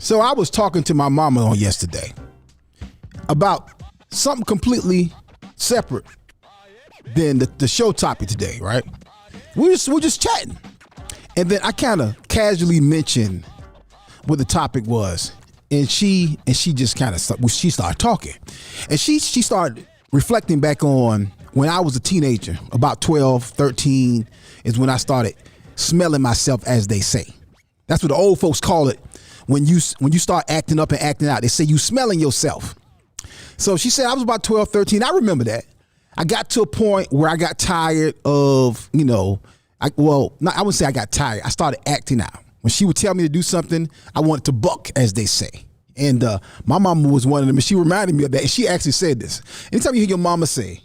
So I was talking to my mama on yesterday about something completely separate than the show topic today, right? We're just chatting. And then I kind of casually mentioned what the topic was. And she just kind of, she started talking. And she started reflecting back on when I was a teenager, about 12, 13 is when I started smelling myself, as they say. That's what the old folks call it. When you start acting up and acting out, they say you smelling yourself. So she said I was about 12, 13. I remember that. I got to a point where I got tired of, I wouldn't say I got tired. I started acting out. When she would tell me to do something, I wanted to buck, as they say. And my mama was one of them, and she reminded me of that. And she actually said this. Anytime you hear your mama say,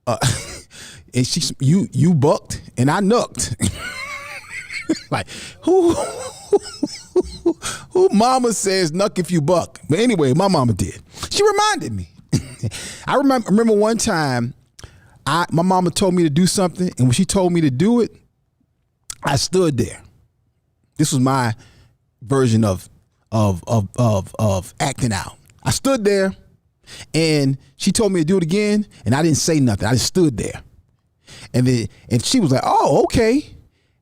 and you bucked and I knucked. Like, who mama says knuck if you buck? But anyway, my mama did. She reminded me. I remember one time my mama told me to do something, and when she told me to do it, I stood there. This was my version of acting out. I stood there, and she told me to do it again, and I didn't say nothing. I just stood there. And she was like, "Oh, okay."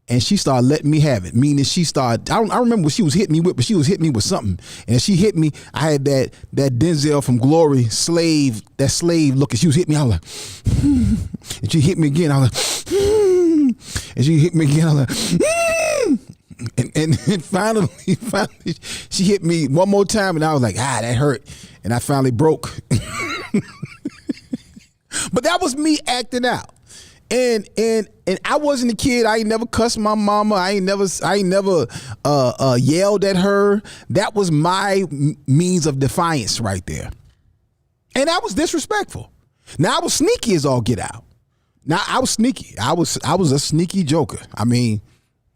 And she started letting me have it. Meaning she started, I remember what she was hitting me with, but she was hitting me with something. And she hit me, I had that Denzel from Glory slave look. And she was hitting me, I was like, and she hit me again, I was like, and she hit me again, I was like, and finally, she hit me one more time, and I was like, that hurt. And I finally broke. But that was me acting out. And I wasn't a kid. I ain't never cussed my mama. I ain't never yelled at her. That was my means of defiance right there. And I was disrespectful. Now I was sneaky as all get out. Now I was sneaky. I was a sneaky joker. I mean,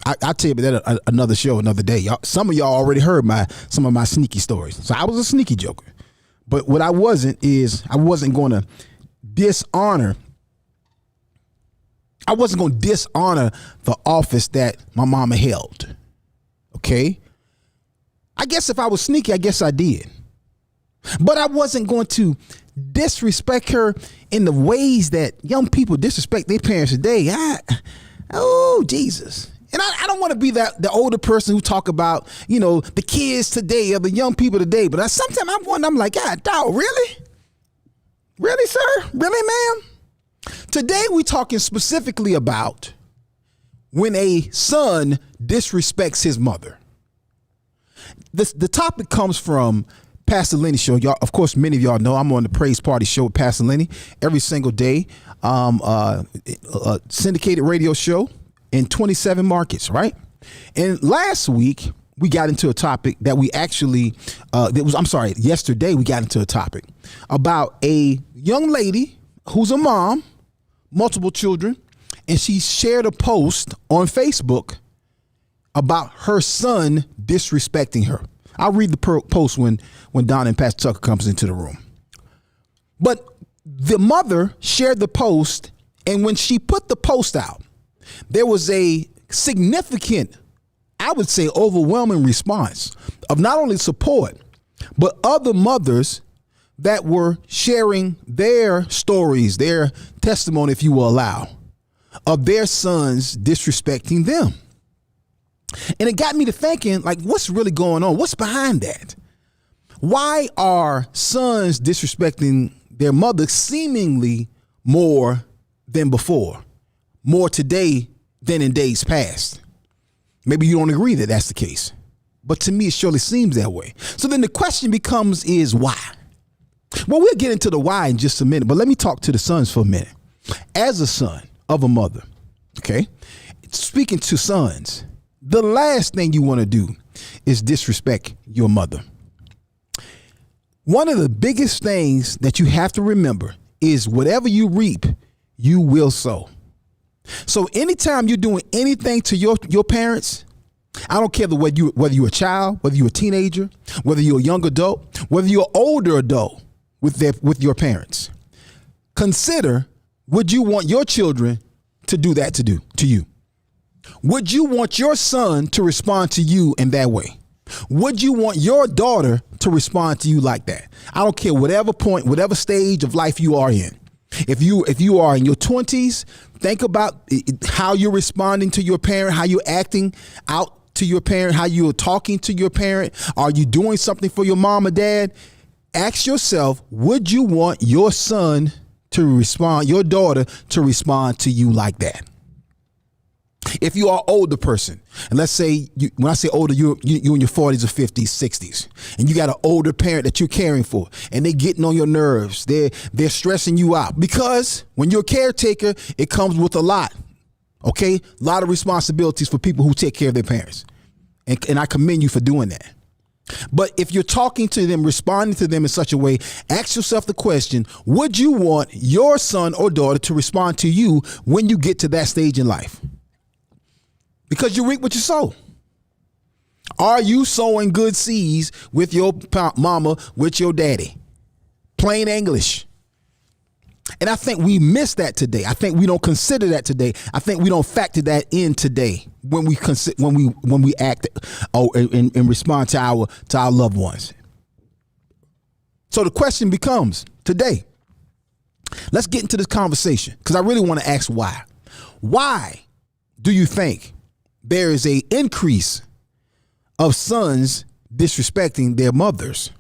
I'll tell you about that another show, another day. Some of y'all already heard some of my sneaky stories. So I was a sneaky joker. But what I wasn't going to dishonor. I wasn't going to dishonor the office that my mama held. Okay? I guess if I was sneaky, I guess I did. But I wasn't going to disrespect her in the ways that young people disrespect their parents today. Jesus. And I don't want to be the older person who talk about, the kids today or the young people today. But sometimes I'm like, God, dog, really? Really, sir? Really, ma'am? Today we're talking specifically about when a son disrespects his mother. The topic comes from Pastor Lenny show. Y'all, of course, many of y'all know I'm on the Praise Party show with Pastor Lenny every single day. Syndicated radio show in 27 markets, right? And last week we got into a topic that we actually, yesterday we got into a topic about a young lady who's a mom, multiple children, and she shared a post on Facebook about her son disrespecting her. I'll read the post when Don and Pastor Tucker comes into the room. But the mother shared the post, and when she put the post out, there was a significant, I would say overwhelming response of not only support, but other mothers that were sharing their stories, their testimony, if you will allow, of their sons disrespecting them. And it got me to thinking, like, what's really going on? What's behind that? Why are sons disrespecting their mother seemingly more than before? More today than in days past? Maybe you don't agree that that's the case, but to me, it surely seems that way. So then the question becomes is why? Well, we'll get into the why in just a minute, but let me talk to the sons for a minute. As a son of a mother, okay, speaking to sons, the last thing you want to do is disrespect your mother. One of the biggest things that you have to remember is whatever you reap, you will sow. So anytime you're doing anything to your parents, I don't care whether you're a child, whether you're a teenager, whether you're a young adult, whether you're an older adult with your parents, consider, would you want your children to do to you? Would you want your son to respond to you in that way? Would you want your daughter to respond to you like that? I don't care whatever point, whatever stage of life you are in. If you are in your 20s, think about how you're responding to your parent, how you're acting out to your parent, how you're talking to your parent. Are you doing something for your mom or dad? Ask yourself, would you want your son to respond, your daughter to respond to you like that? If you are an older person, and let's say, when I say older, you in your 40s or 50s, 60s, and you got an older parent that you're caring for, and they're getting on your nerves, they're stressing you out, because when you're a caretaker, it comes with a lot, okay? A lot of responsibilities for people who take care of their parents, and I commend you for doing that. But if you're talking to them, responding to them in such a way, ask yourself the question, would you want your son or daughter to respond to you when you get to that stage in life? Because you reap what you sow. Are you sowing good seeds with your mama, with your daddy? Plain English. And I think we miss that today. I think we don't consider that today. I think we don't factor that in today when we act and respond to our loved ones. So the question becomes today, let's get into this conversation, because I really want to ask why. Why do you think there is a increase of sons disrespecting their mothers?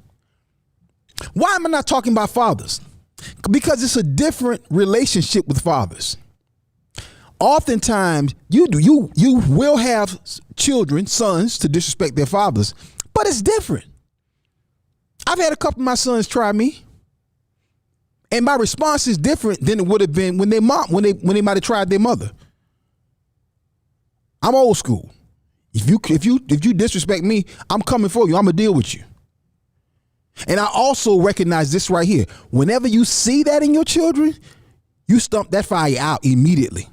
Why am I not talking about fathers? Because it's a different relationship with fathers. Oftentimes, you will have children, sons, to disrespect their fathers, but it's different. I've had a couple of my sons try me, and my response is different than it would have been when they might have tried their mother. I'm old school. If you disrespect me, I'm coming for you. I'm gonna deal with you. And I also recognize this right here. Whenever you see that in your children, you stump that fire out immediately.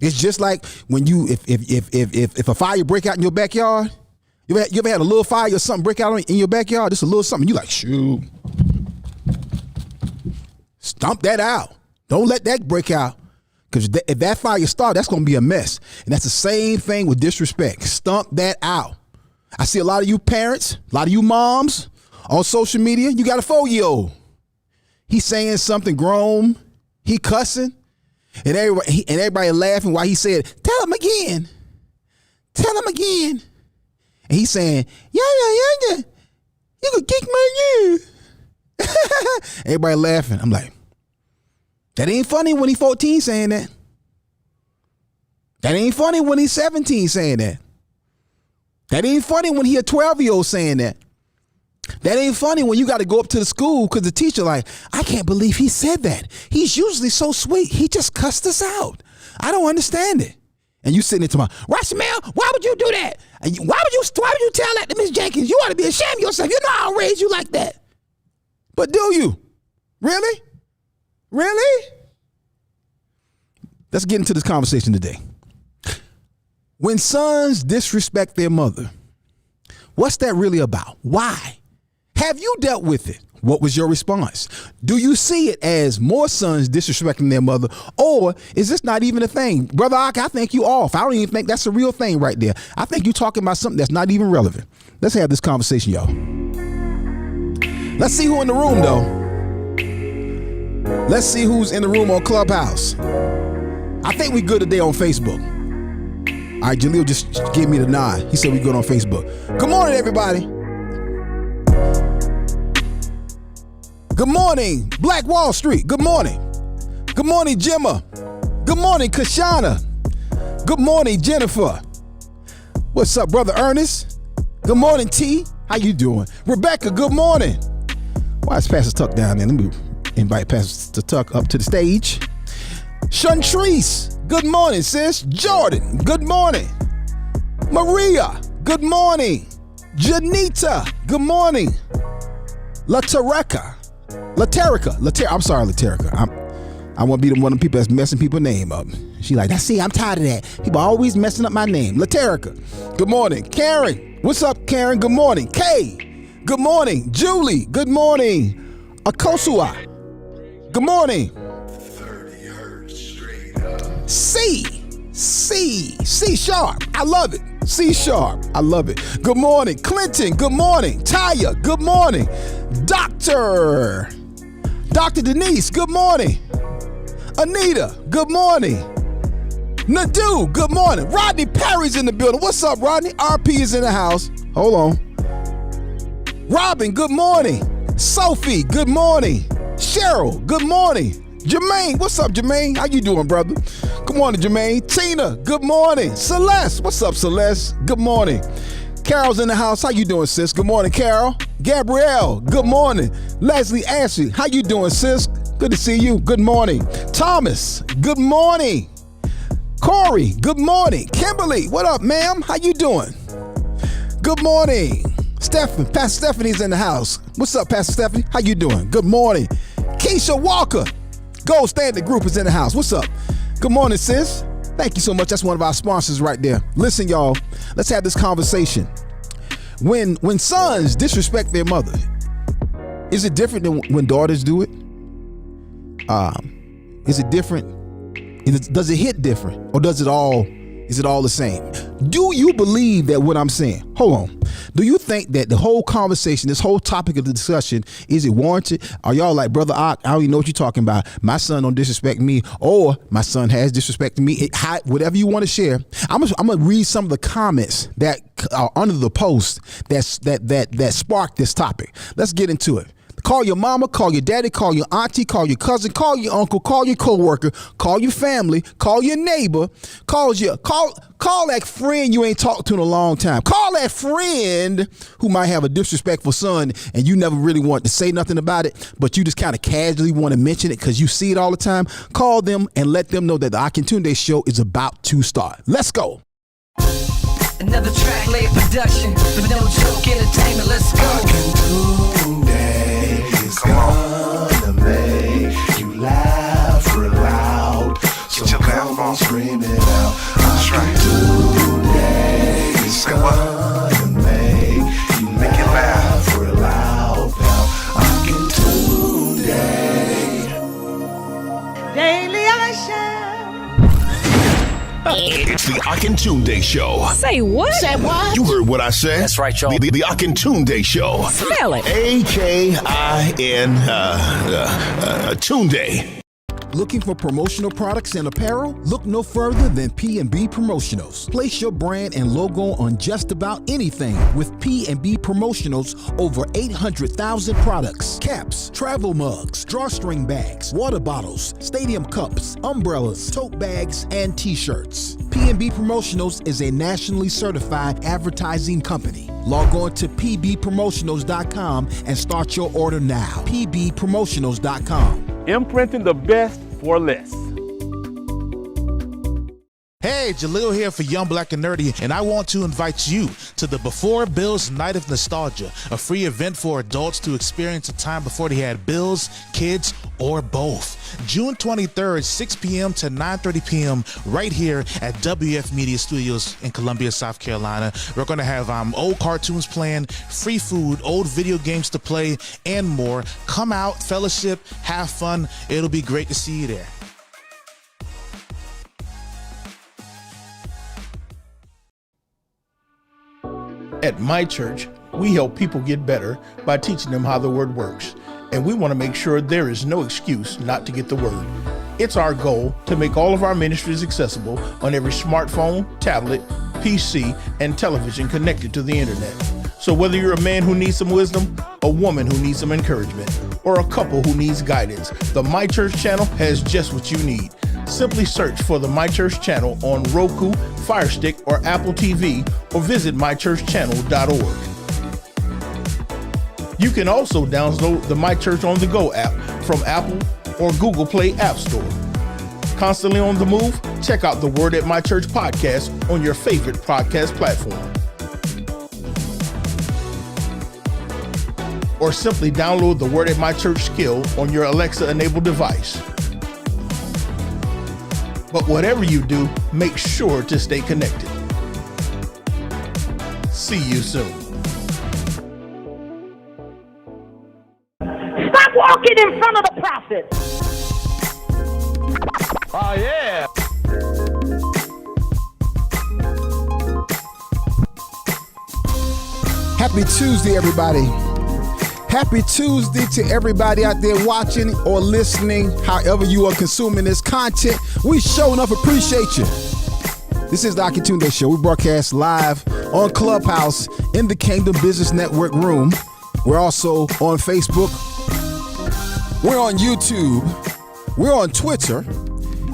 It's just like when if a fire break out in your backyard, you ever had a little fire or something break out in your backyard? Just a little something. You like, shoot, stump that out. Don't let that break out. Because if that fire starts, that's going to be a mess. And that's the same thing with disrespect. Stump that out. I see a lot of you parents, a lot of you moms on social media. You got a 4-year-old. He's saying something grown. He cussing. And everybody laughing while he said, tell him again. Tell him again. And he's saying, yeah. You can kick my ear. Everybody laughing. I'm like, that ain't funny when he's 14 saying that. That ain't funny when he's 17 saying that. That ain't funny when he a 12-year-old saying that. That ain't funny when you got to go up to the school because the teacher like, I can't believe he said that. He's usually so sweet. He just cussed us out. I don't understand it. And you sitting there to my, Rashmel, why would you do that? And why would you tell that to Miss Jenkins? You ought to be ashamed of yourself. You know I'll raise you like that. But do you? Really? Really? Let's get into this conversation today. When sons disrespect their mother, what's that really about? Why? Have you dealt with it? What was your response? Do you see it as more sons disrespecting their mother, or is this not even a thing? Brother Ak, I think you off. I don't even think that's a real thing right there. I think you're talking about something that's not even relevant. Let's have this conversation, y'all. Let's see who in the room, though. Let's see who's in the room on Clubhouse. I think we good today on Facebook. All right, Jaleel just gave me the nod. He said we good on Facebook. Good morning, everybody. Good morning, Black Wall Street. Good morning. Good morning, Gemma. Good morning, Kashana. Good morning, Jennifer. What's up, brother Ernest? Good morning, T. How you doing? Rebecca, good morning. Why is Pastor Tuck down there? Let me invite Pastor Tuck up to the stage. Shantrice, good morning, sis. Jordan, good morning. Maria, good morning. Janita, good morning. Laterica. I'm sorry, Laterica. I won't be the one of the people that's messing people's name up. She like, see, I'm tired of that. People always messing up my name. Laterica, good morning. Karen, what's up, Karen? Good morning. Kay, good morning. Julie, good morning. Akosua, good morning. C sharp. I love it. C Sharp, I love it. Good morning. Clinton, good morning. Taya, good morning. Dr. Denise, good morning. Anita, good morning. Nadu, good morning. Rodney Perry's in the building. What's up, Rodney? RP is in the house. Hold on. Robin, good morning. Sophie, good morning. Cheryl, good morning. Jermaine, what's up, Jermaine? How you doing, brother? Good morning, Jermaine. Tina, good morning. Celeste, what's up, Celeste? Good morning. Carol's in the house. How you doing, sis? Good morning, Carol. Gabrielle, good morning. Leslie Ashley, how you doing, sis? Good to see you. Good morning. Thomas, good morning. Corey, good morning. Kimberly, what up, ma'am? How you doing? Good morning. Pastor Stephanie's in the house. What's up, Pastor Stephanie? How you doing? Good morning. Keisha Walker, Gold Standard Group is in the house. What's up? Good morning, sis. Thank you so much. That's one of our sponsors right there. Listen, y'all, let's have this conversation. When sons disrespect their mother, is it different than when daughters do it? Is it different? Does it hit different, or is it all the same? Do you believe that what I'm saying? Hold on. Do you think that the whole conversation, this whole topic of the discussion, is it warranted? Are y'all like, Brother Ock, I don't even know what you're talking about. My son don't disrespect me, or my son has disrespected me. Whatever you want to share. I'm gonna read some of the comments that are under the post that sparked this topic. Let's get into it. Call your mama, call your daddy, call your auntie, call your cousin, call your uncle, call your coworker, call your family, call your neighbor, call that friend you ain't talked to in a long time. Call that friend who might have a disrespectful son and you never really want to say nothing about it, but you just kind of casually want to mention it because you see it all the time. Call them and let them know that the Akintunde show is about to start. Let's go. Another track layer production, but no joke entertainment. Let's go. Akintunde is gonna make you laugh real loud. So come on, scream it out. Akintunde is gonna make you laugh real loud. Akintunde. Daily I shall. It's the Akintunde Show. Say what? Say what? You heard what I said. That's right, y'all. The Akintunde Show. Spell it. A-K-I-N Tunde. Looking for promotional products and apparel? Look no further than P&B Promotionals. Place your brand and logo on just about anything with P&B Promotionals. Over 800,000 products. Caps, travel mugs, drawstring bags, water bottles, stadium cups, umbrellas, tote bags, and t-shirts. P&B Promotionals is a nationally certified advertising company. Log on to pbpromotionals.com and start your order now. pbpromotionals.com. Imprinting the best for less. Hey, Jalil here for Young Black and Nerdy, and I want to invite you to the Before Bills Night of Nostalgia, a free event for adults to experience a time before they had bills, kids, or both. June 23rd, 6 p.m. to 9:30 p.m. right here at WF Media Studios in Columbia, South Carolina. We're going to have old cartoons playing, free food, old video games to play, and more. Come out, fellowship, have fun. It'll be great to see you there. At my church, we help people get better by teaching them how the word works. And we want to make sure there is no excuse not to get the word. It's our goal to make all of our ministries accessible on every smartphone, tablet, PC, and television connected to the internet. So whether you're a man who needs some wisdom, a woman who needs some encouragement, or a couple who needs guidance, the My Church channel has just what you need. Simply search for the My Church channel on Roku, Fire Stick, or Apple TV, or visit mychurchchannel.org. You can also download the My Church on the Go app from Apple or Google Play App Store. Constantly on the move? Check out the Word at My Church podcast on your favorite podcast platform. Or simply download the Word at My Church skill on your Alexa-enabled device. But whatever you do, make sure to stay connected. See you soon. Stop walking in front of the prophet. Oh, yeah. Happy Tuesday, everybody. Happy Tuesday to everybody out there watching or listening, however you are consuming this content. We sure enough appreciate you. This is the Akintunde Show. We broadcast live on Clubhouse in the Kingdom Business Network room. We're also on Facebook. We're on YouTube. We're on Twitter.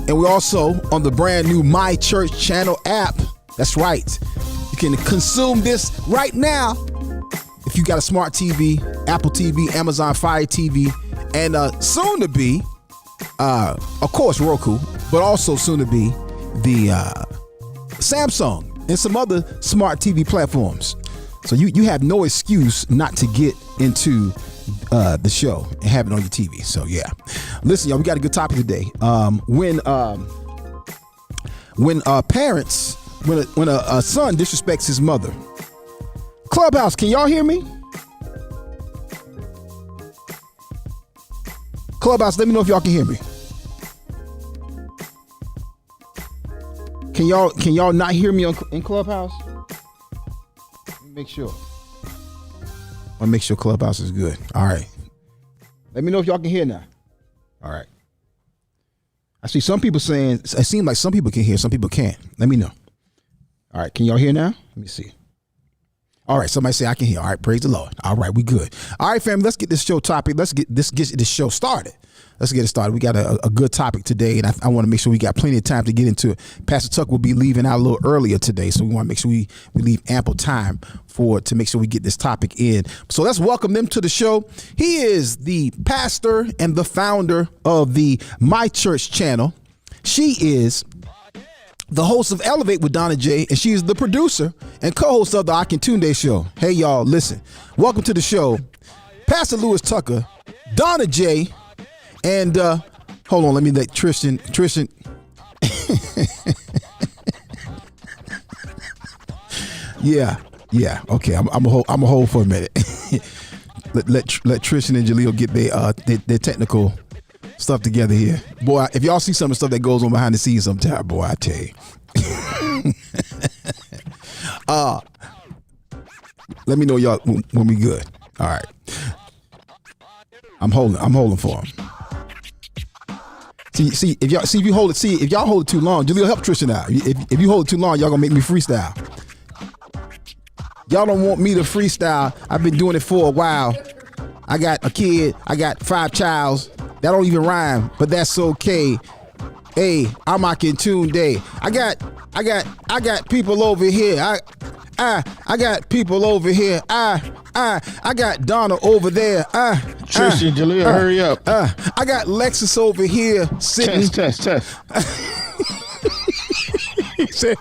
And we're also on the brand new My Church Channel app. That's right. You can consume this right now if you got a smart TV, Apple TV, Amazon Fire TV, and soon to be, of course, Roku, but also soon to be the Samsung and some other smart TV platforms. So you have no excuse not to get into the show and have it on your TV. So yeah, listen, y'all, we got a good topic today. When parents, when a son disrespects his mother. Clubhouse, can y'all hear me? Clubhouse, let me know if y'all can hear me. Can y'all not hear me in Clubhouse? Let me make sure. I want to make sure Clubhouse is good. All right. Let me know if y'all can hear now. All right. I see some people saying, it seems like some people can hear, some people can't. Let me know. All right. Can y'all hear now? Let me see. All right, somebody say I can hear. All right, praise the Lord. All right, we good. All right, family, let's get this show topic. Let's get this show started. Let's get it started. We got a good topic today, and I want to make sure we got plenty of time to get into it. Pastor Tuck will be leaving out a little earlier today, so we want to make sure we leave ample time to make sure we get this topic in. So let's welcome them to the show. He is the pastor and the founder of the My Church channel. She is the host of Elevate with Donna J, and she is the producer and co-host of the Akintunde Show. Hey, y'all, listen. Welcome to the show, Pastor Lewis Tucker, Donna J, and hold on, let me let Tristan. yeah, okay. I'm a hold for a minute. let Tristan and Jaleel get their technical stuff together here. Boy, if y'all see some of the stuff that goes on behind the scenes sometimes, boy, I tell you. Let me know y'all when we good. All right. I'm holding for him. See if y'all hold it too long, Jaleel, help Tristan out. If you hold it too long, y'all gonna make me freestyle. Y'all don't want me to freestyle. I've been doing it for a while. I got a kid, I got 5 childs. That don't even rhyme, but that's okay. Hey, I'm Akintunde. I got people over here. I got people over here. I got Donna over there. Tristan, Jaleel, hurry up. I got Lexus over here sitting. Test. He said,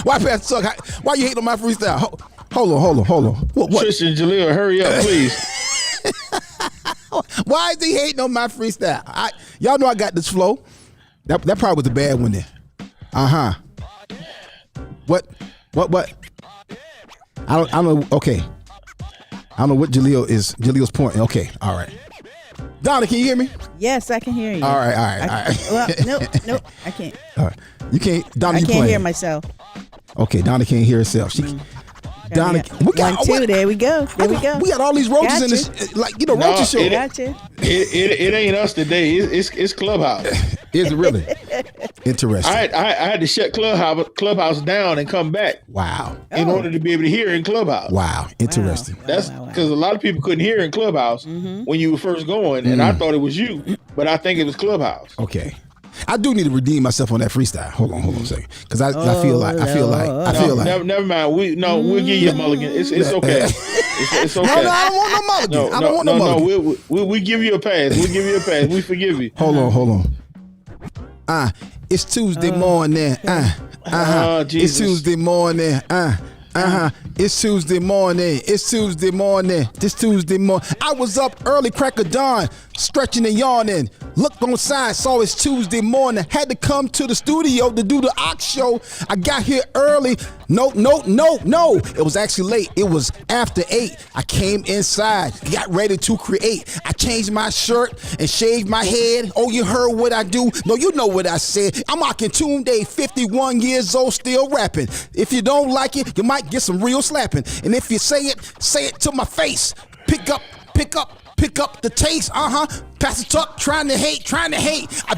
why Pastor Tuck? Why you hating on my freestyle? Hold on. What? Tristan, Jaleel, hurry up, please. Why is he hating on my freestyle? Y'all know I got this flow. That probably was a bad one there. What? I don't know. Okay. I don't know what Jaleel's point. Okay. All right. Donna, can you hear me? Yes, I can hear you. All right. Well, nope, I can't. All right. You can't. Donna, you can't playing. hear myself. Okay, Donna can't hear herself. Donna, we got 1, 2. There we go. We got all these roaches in this, roaches show. Gotcha. It ain't us today. It's Clubhouse. Is it really? Interesting. I had to shut Clubhouse down and come back. Wow. In order to be able to hear in Clubhouse. Wow. Interesting. That's because a lot of people couldn't hear in Clubhouse when you were first going, and I thought it was you, but I think it was Clubhouse. Okay. I do need to redeem myself on that freestyle. Hold on a second, because I feel like never mind. We'll give you a mulligan. It's okay. It's okay. No, I don't want no mulligan. I don't want no mulligan. No, we give you a pass. We give you a pass. We forgive you. Hold on. It's Tuesday morning. It's Tuesday morning. It's Tuesday morning. This Tuesday morning. I was up early, crack of dawn, stretching and yawning. Looked on side, saw it's Tuesday morning. Had to come to the studio to do the Ox show. I got here early. No. It was actually late. It was after 8. I came inside, got ready to create. I changed my shirt and shaved my head. Oh, you heard what I do? No, you know what I said. I'm Akintunde, 51 years old, still rapping. If you don't like it, you might get some real slapping. And if you say it to my face. Pick up the taste, Pastor Tuck trying to hate. I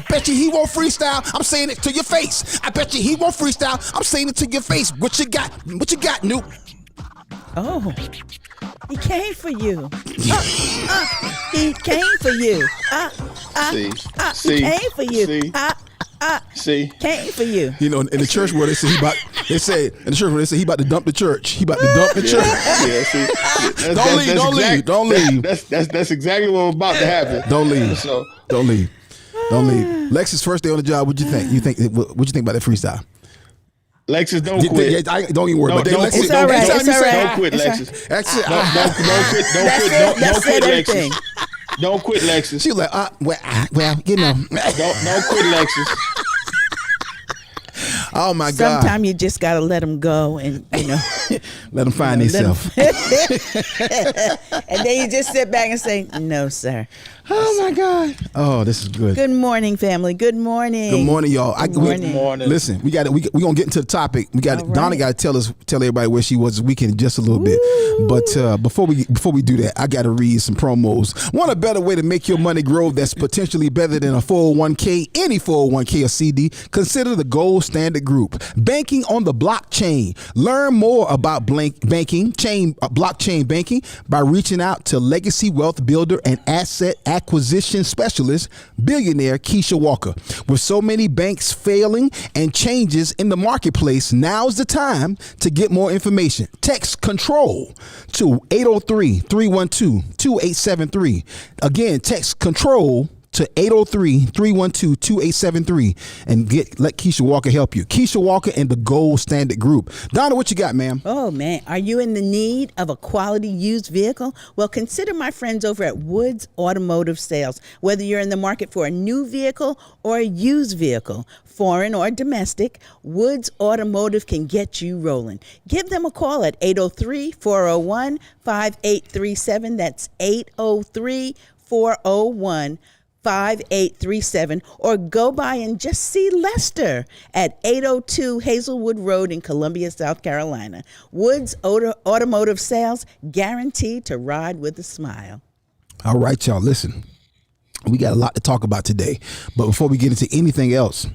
bet you he won't freestyle. I'm saying it to your face. I bet you he won't freestyle. I'm saying it to your face. What you got, Newt? Oh, he came for you. He came for you. He came for you. See, came for you. You know, in the church where they say he about to dump the church. He about to dump the church. Yeah, see. Don't leave. That's exactly what was about to happen. Don't leave. So Don't leave. Lexus, first day on the job. What'd you think? What'd you think about that freestyle? Lexus, don't quit. Don't even worry about that. Don't Lexus, quit. It's all right. Don't quit, Lexus. That's it. Don't quit, Lexus. Don't quit, Lexus. She was like, well, you know. Don't quit, Lexus. Oh my God. Sometimes you just gotta let them go, and let them find themselves. and then you just sit back and say, "No, sir." Oh my God. Oh, this is good. Good morning, family. Good morning. Good morning, y'all. Good morning. Listen, we gonna get into the topic. Donna got to tell everybody where she was this weekend just a little bit. But before we do that, I got to read some promos. Want a better way to make your money grow that's potentially better than a 401k, any 401k or CD? Consider the Gold Standard Group. Banking on the blockchain. Learn more about blockchain banking by reaching out to Legacy Wealth Builder and Asset Acquisition Specialist, billionaire Keisha Walker. With so many banks failing and changes in the marketplace, now's the time to get more information. Text CONTROL to 803-312-2873. Again, text CONTROL to 803-312-2873 and let Keisha Walker help you. Keisha Walker and the Gold Standard Group. Donna, what you got, ma'am? Oh, man. Are you in the need of a quality used vehicle? Well, consider my friends over at Woods Automotive Sales. Whether you're in the market for a new vehicle or a used vehicle, foreign or domestic, Woods Automotive can get you rolling. Give them a call at 803-401-5837. That's 803-401-5837. 5837, or go by and just see Lester at 802 Hazelwood Road in Columbia, South Carolina. Woods Automotive Sales, guaranteed to ride with a smile. All right, y'all, listen. We got a lot to talk about today, but before we get into anything else,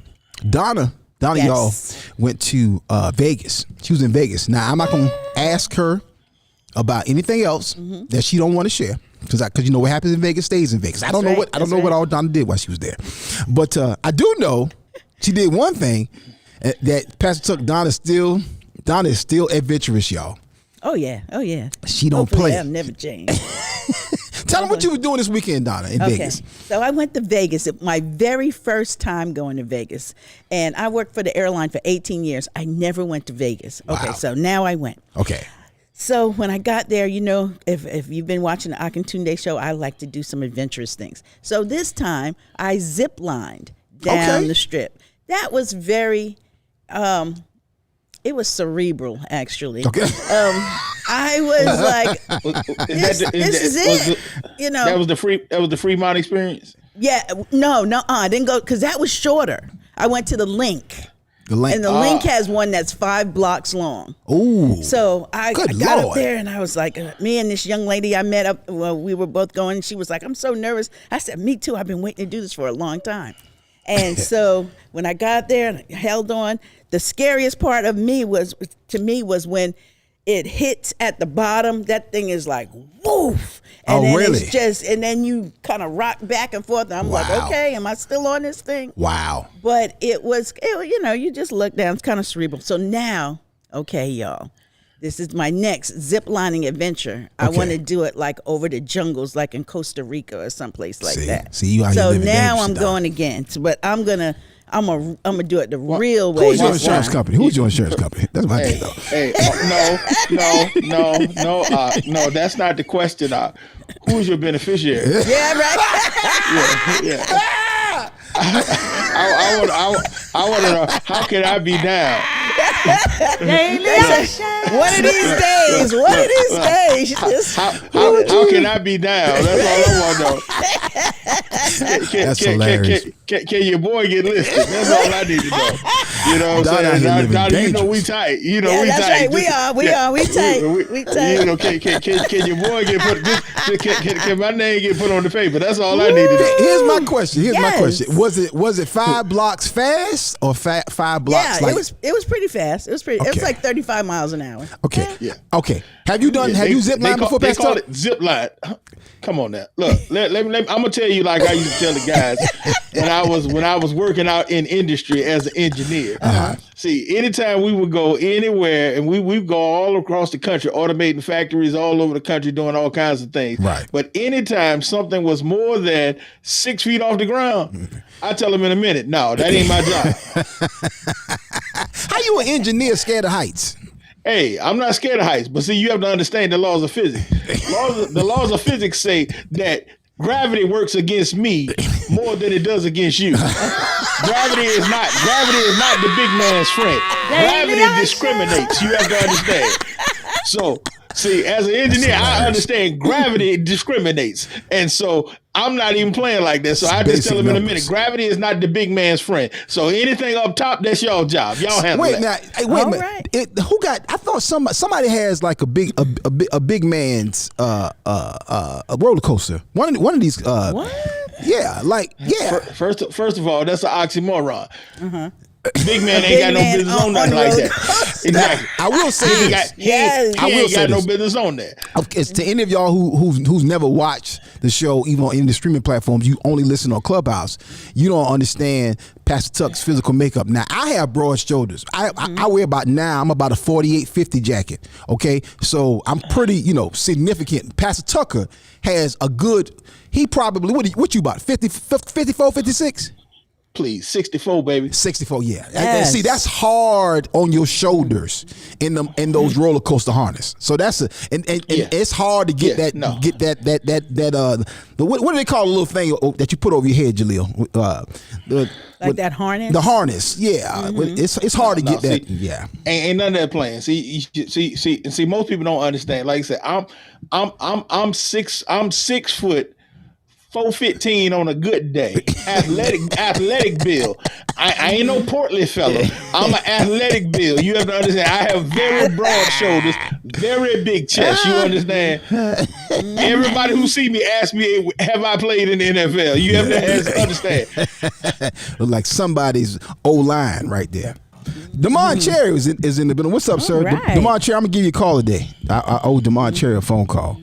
Donna, Yes. y'all, went to Vegas. She was in Vegas. Now, I'm not going to ask her about anything else that she don't want to share. Because you know what happens in Vegas stays in Vegas. I don't know what all Donna did while she was there, but I do know she did one thing that Pastor Tuck. Donna is still adventurous, y'all. Oh yeah. She don't Hopefully play. I've never changed. Tell them what you were doing this weekend, Donna, in Vegas. So I went to Vegas. My very first time going to Vegas, and I worked for the airline for 18 years. I never went to Vegas. Okay, Wow. so now I went. Okay. So when I got there, if you've been watching the Akintunde show, I like to do some adventurous things. So this time I zip lined down the strip. That was very, it was cerebral actually. Okay. I was like, this is it. That was the Fremont experience. Yeah, no, I didn't go because that was shorter. I went to the Link. And the Link has one that's 5 blocks long. Ooh. So I got Lord. up there and I was like, me and this young lady I met up, we were both going. And she was like, I'm so nervous. I said, me too. I've been waiting to do this for a long time. And so when I got there and I held on, the scariest part of me was when it hits at the bottom. That thing is like, woof. And then really? It's just, and then you kind of rock back and forth. And I'm like, okay, am I still on this thing? Wow. But you just look down. It's kind of cerebral. So now, okay, y'all, this is my next zip lining adventure. I want to do it like over the jungles, like in Costa Rica or someplace like that. So now I'm going again. But I'm gonna do it the real way. Who's your insurance company? Who's your insurance company? That's my thing, though. No, that's not the question. Who's your beneficiary? Yeah, right. Yeah. I want to know, how can I be down? One of these days. How can I be down? That's all I want to know. That's hilarious. Can your boy get listed? That's all I need to know. You know what I'm saying? Donnie, you know we tight. You know we that's tight. right. We tight. We tight. You know, can your boy get put? Can my name get put on the paper? That's all I need to know. Here's my question. Was it 5 blocks fast or 5 blocks? Yeah, it was pretty fast. It was like 35 miles an hour. Okay. Yeah. Okay. Have you zip line before, They Pastor? call it zip line. Come on now. Look, let me, I'm gonna tell you like I used to tell the guys when I was working out in industry as an engineer. See, anytime we would go anywhere, and we go all across the country, automating factories all over the country, doing all kinds of things. Right. But anytime something was more than 6 feet off the ground, I tell them in a minute, no, that ain't my job. How you an engineer scared of heights? Hey, I'm not scared of heights, but see, you have to understand the laws of physics. The laws of physics say that gravity works against me more than it does against you. Gravity is not the big man's friend. Gravity discriminates. You have to understand. So, see, as an engineer, I understand gravity discriminates. And so I'm not even playing like that. So I just tell them in a minute, gravity is not the big man's friend. So anything up top, that's y'all job. Y'all handle that. Wait a minute. Right. I thought somebody has like a big man's a roller coaster. One of these What? Yeah, like yeah. First of all, that's an oxymoron. Big man ain't got no business on nothing like that. Exactly. I will say this. He ain't got no business on that. It's to any of y'all who's never watched the show, even on any of the streaming platforms, you only listen on Clubhouse. You don't understand Pastor Tuck's physical makeup. Now, I have broad shoulders. I wear I'm about a 48-50 jacket. Okay, so I'm pretty, significant. Pastor Tucker has a good. He probably what you about 54, 56? Please, 64, baby. 64, yeah. Yes. See, that's hard on your shoulders in those roller coaster harness. So that's it's hard to get what do they call a little thing that you put over your head, Jaleel? That harness. The harness, yeah. It's hard to get that. Yeah. Ain't none of that playing. See, most people don't understand. Like I said, I'm 6 foot. 415 on a good day. Athletic build. I ain't no portly fella. I'm an athletic build. You have to understand. I have very broad shoulders, very big chest. You understand? Everybody who see me ask me, have I played in the NFL? You have to understand. Look like somebody's O-line right there. Damon Cherry is in the building. What's up, sir? Right. Damon Cherry, I'm gonna give you a call today. I owe Damon Cherry a phone call.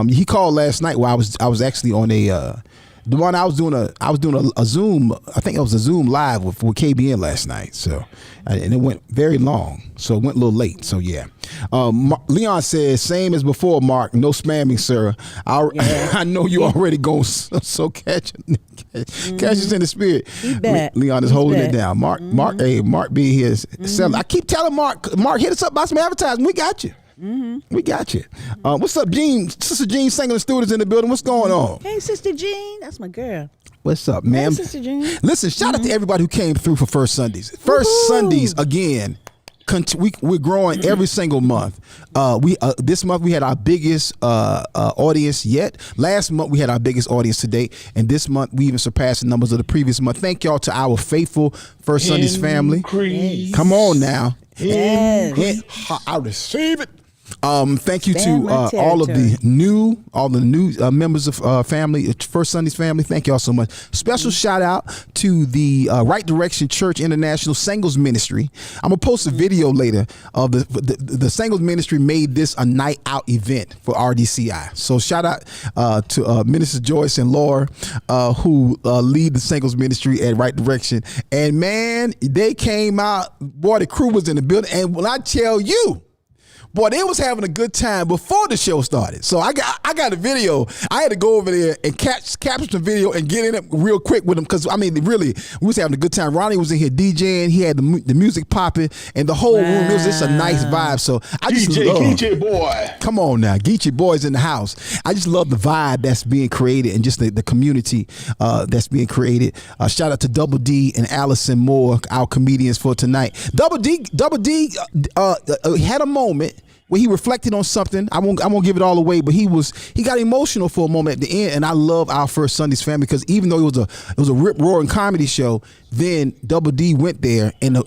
He called last night while I was actually on I was doing a Zoom. I think it was a Zoom live with KBN last night. So, and it went very long. So it went a little late. So yeah. Leon says, same as before, Mark. No spamming, sir. I know you already going. So catch us in the spirit. Leon is holding it down. Mark B here is selling. I keep telling Mark, hit us up about some advertising. We got you. We got you. What's up, Jean? Sister Jean Singleton Stewart is in the building. What's going on? Hey, Sister Jean. That's my girl. What's up, ma'am? Hey, Sister Jean. Listen, shout out to everybody who came through for First Sundays. First Sundays, again, we're growing every single month. This month we had our biggest audience yet. Last month we had our biggest audience to date, and this month we even surpassed the numbers of the previous month. Thank y'all to our faithful First Sundays family. Come on now. Yes. I receive it. Thank you to all the new members of family, First Sundays family. Thank y'all so much. Special shout out to the Right Direction Church International Singles Ministry. I'm gonna post a video later of the Singles Ministry made this a night out event for RDCI. So shout out to Minister Joyce and Laura who lead the Singles Ministry at Right Direction. And man, they came out. Boy, the crew was in the building. And when I tell you, Boy, they was having a good time before the show started. So I got a video. I had to go over there and capture the video and get in it real quick with them because, I mean, really, we was having a good time. Ronnie was in here DJing. He had the music popping and the whole room. It was just a nice vibe. So I just love. Geechee boy. Come on now. Geechee boy's in the house. I just love the vibe that's being created and just the community that's being created. Shout out to Double D and Allison Moore, our comedians for tonight. Double D had a moment where he reflected on something. I won't give it all away, but he got emotional for a moment at the end. And I love our First Sunday's family because even though it was a rip roaring comedy show, then Double D went there and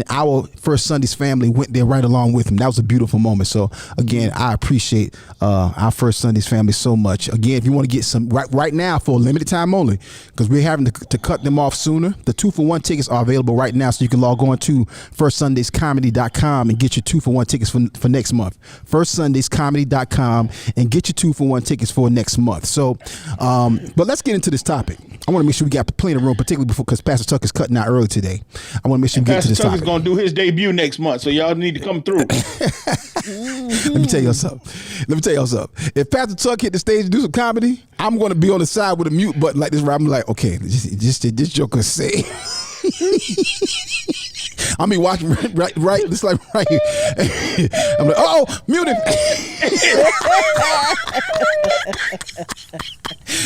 our First Sunday's family went there right along with him. That was a beautiful moment. So again, I appreciate our First Sunday's family so much. Again, if you want to get some right now for a limited time only, because we're having to cut them off sooner, the 2-for-1 tickets are available right now. So you can log on to firstsundayscomedy.com and get your 2-for-1 tickets for next month. firstsundayscomedy.com and get your 2-for-1 tickets for next month. So, but let's get into this topic. I want to make sure we got plenty of room, particularly because Pastor Tucker's cutting out early today. I want to make sure we get to this topic. Pastor Tucker's going to do his debut next month, so y'all need to come through. Let me tell you something. If Pastor Tuck hit the stage and do some comedy, I'm going to be on the side with a mute button like this. Where I'm like, okay, this joker say. I mean, watching right. This like right here. I'm like, oh, mute him.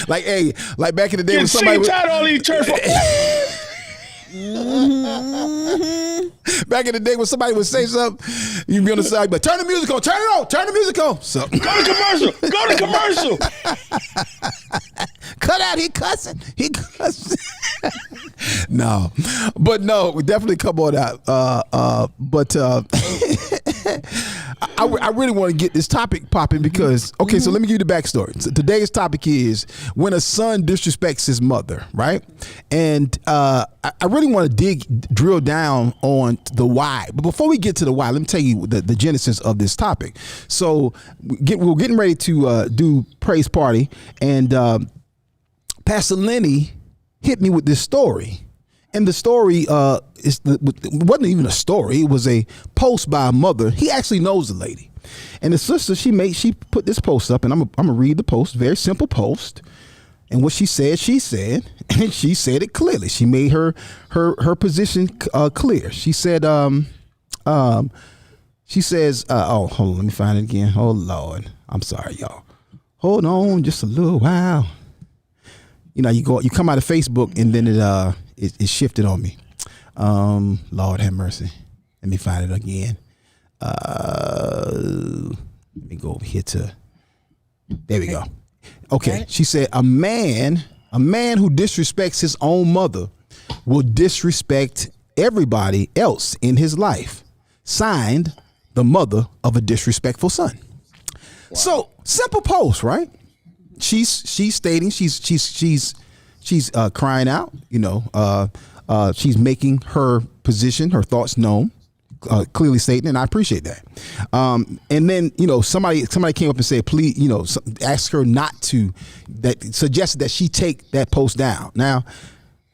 Like, hey, like back in the day when somebody was all these church. Back in the day when somebody would say something, you'd be on the side, but turn the music on, turn the music on. So Go to commercial. Cut out, he cussing. No, we definitely come on out. I really want to get this topic popping because, okay, so let me give you the backstory. So today's topic is when a son disrespects his mother, right? And I really want to drill down on the why. But before we get to the why, let me tell you the genesis of this topic. So we're getting ready to do Praise Party, and Pastor Lenny hit me with this story. And the story wasn't even a story. It was a post by a mother. He actually knows the lady. And the sister, she put this post up, and I'm gonna read the post. Very simple post. And what she said, and she said it clearly. She made her position clear. She said, she says, oh, hold on, let me find it again. Oh Lord, I'm sorry, y'all. Hold on, just a little while. You know, you come out of Facebook, and then it shifted on me. Lord have mercy. Let me find it again. Let me go over here there we go. Okay. Right. She said, a man who disrespects his own mother will disrespect everybody else in his life. Signed, the mother of a disrespectful son. Wow. So simple post, right? She's stating she's crying out, you know, she's making her position, her thoughts known, clearly stating, and I appreciate that. And then, you know, somebody came up and said, please, you know, ask her not to, suggested that she take that post down. Now,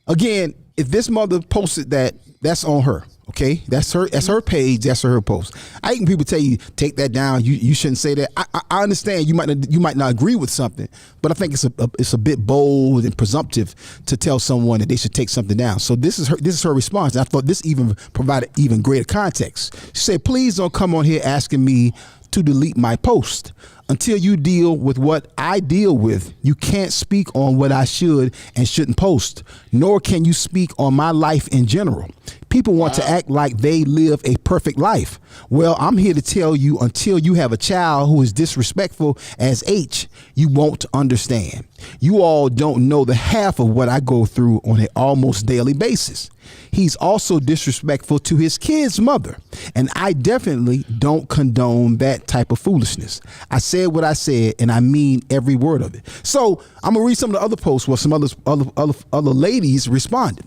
again, if this mother posted that, that's on her. Okay, that's her page. That's her post. I hate when people tell you take that down. You shouldn't say that. I understand you might not agree with something, but I think it's a bit bold and presumptive to tell someone that they should take something down. So this is her response. And I thought this even provided even greater context. She said, "Please don't come on here asking me to delete my post. Until you deal with what I deal with, you can't speak on what I should and shouldn't post, nor can you speak on my life in general. People want to act like they live a perfect life. Well, I'm here to tell you, until you have a child who is disrespectful as H, you won't understand. You all don't know the half of what I go through on an almost daily basis. He's also disrespectful to his kid's mother, and I definitely don't condone that type of foolishness. I said what I said, and I mean every word of it." So I'm gonna read some of the other posts where some other ladies responded.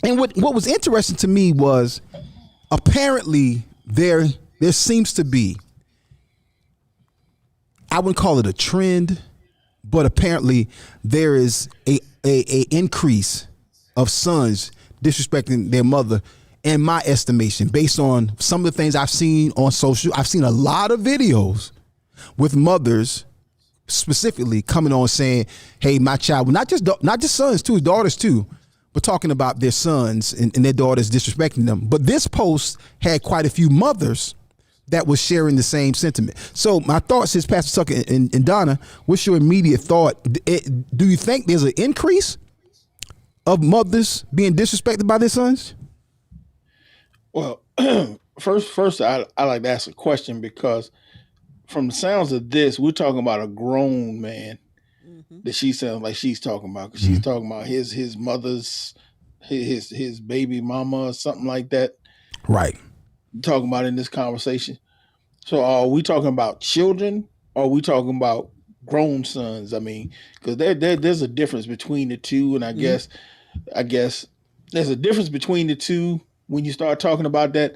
And what was interesting to me was apparently there seems to be, I wouldn't call it a trend, but apparently there is a increase of sons disrespecting their mother in my estimation, based on some of the things I've seen on social. I've seen a lot of videos with mothers specifically coming on saying, hey, my child, not just sons too, daughters too, but talking about their sons and their daughters disrespecting them. But this post had quite a few mothers that was sharing the same sentiment. So my thoughts is, Pastor Tucker and Donna, what's your immediate thought? Do you think there's an increase of mothers being disrespected by their sons? Well, first, I like to ask a question, because from the sounds of this, we're talking about a grown man that she sounds like she's talking about. 'Cause she's talking about his mother's, his baby mama or something like that. Right. Talking about in this conversation. So are we talking about children, or are we talking about grown sons? I mean, because there's a difference between the two, and I guess there's a difference between the two when you start talking about that.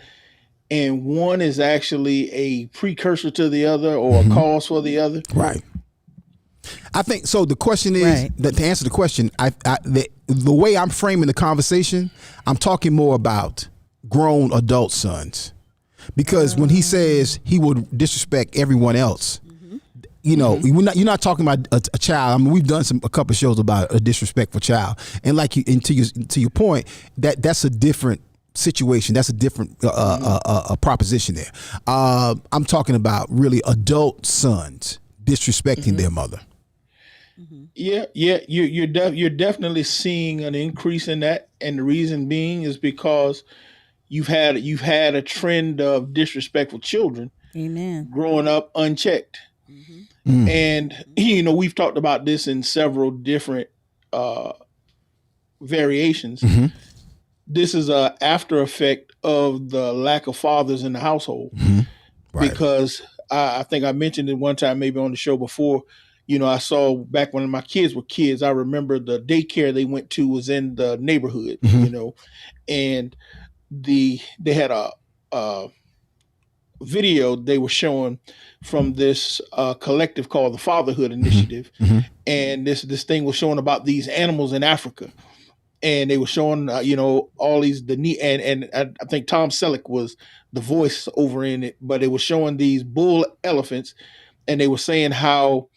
And one is actually a precursor to the other, or a cause for the other. Right. I think so. The question is that to answer the question, the way I'm framing the conversation, I'm talking more about grown adult sons, because when he says he would disrespect everyone else, you know, you're not talking about a child. I mean, we've done a couple of shows about a disrespectful child, and like you, and to your point, that's a different situation. That's a different a proposition there. I'm talking about really adult sons disrespecting their mother. Yeah, you're definitely seeing an increase in that, and the reason being is because you've had a trend of disrespectful children, growing up unchecked, and we've talked about this in several different variations. This is a after effect of the lack of fathers in the household, because I think I mentioned it one time, maybe on the show before. I saw back when my kids were kids, I remember the daycare they went to was in the neighborhood, and they had a video they were showing from this collective called the Fatherhood Initiative. And this thing was showing about these animals in Africa. And they were showing, all these, and I think Tom Selleck was the voice over in it, but they were showing these bull elephants, and they were saying how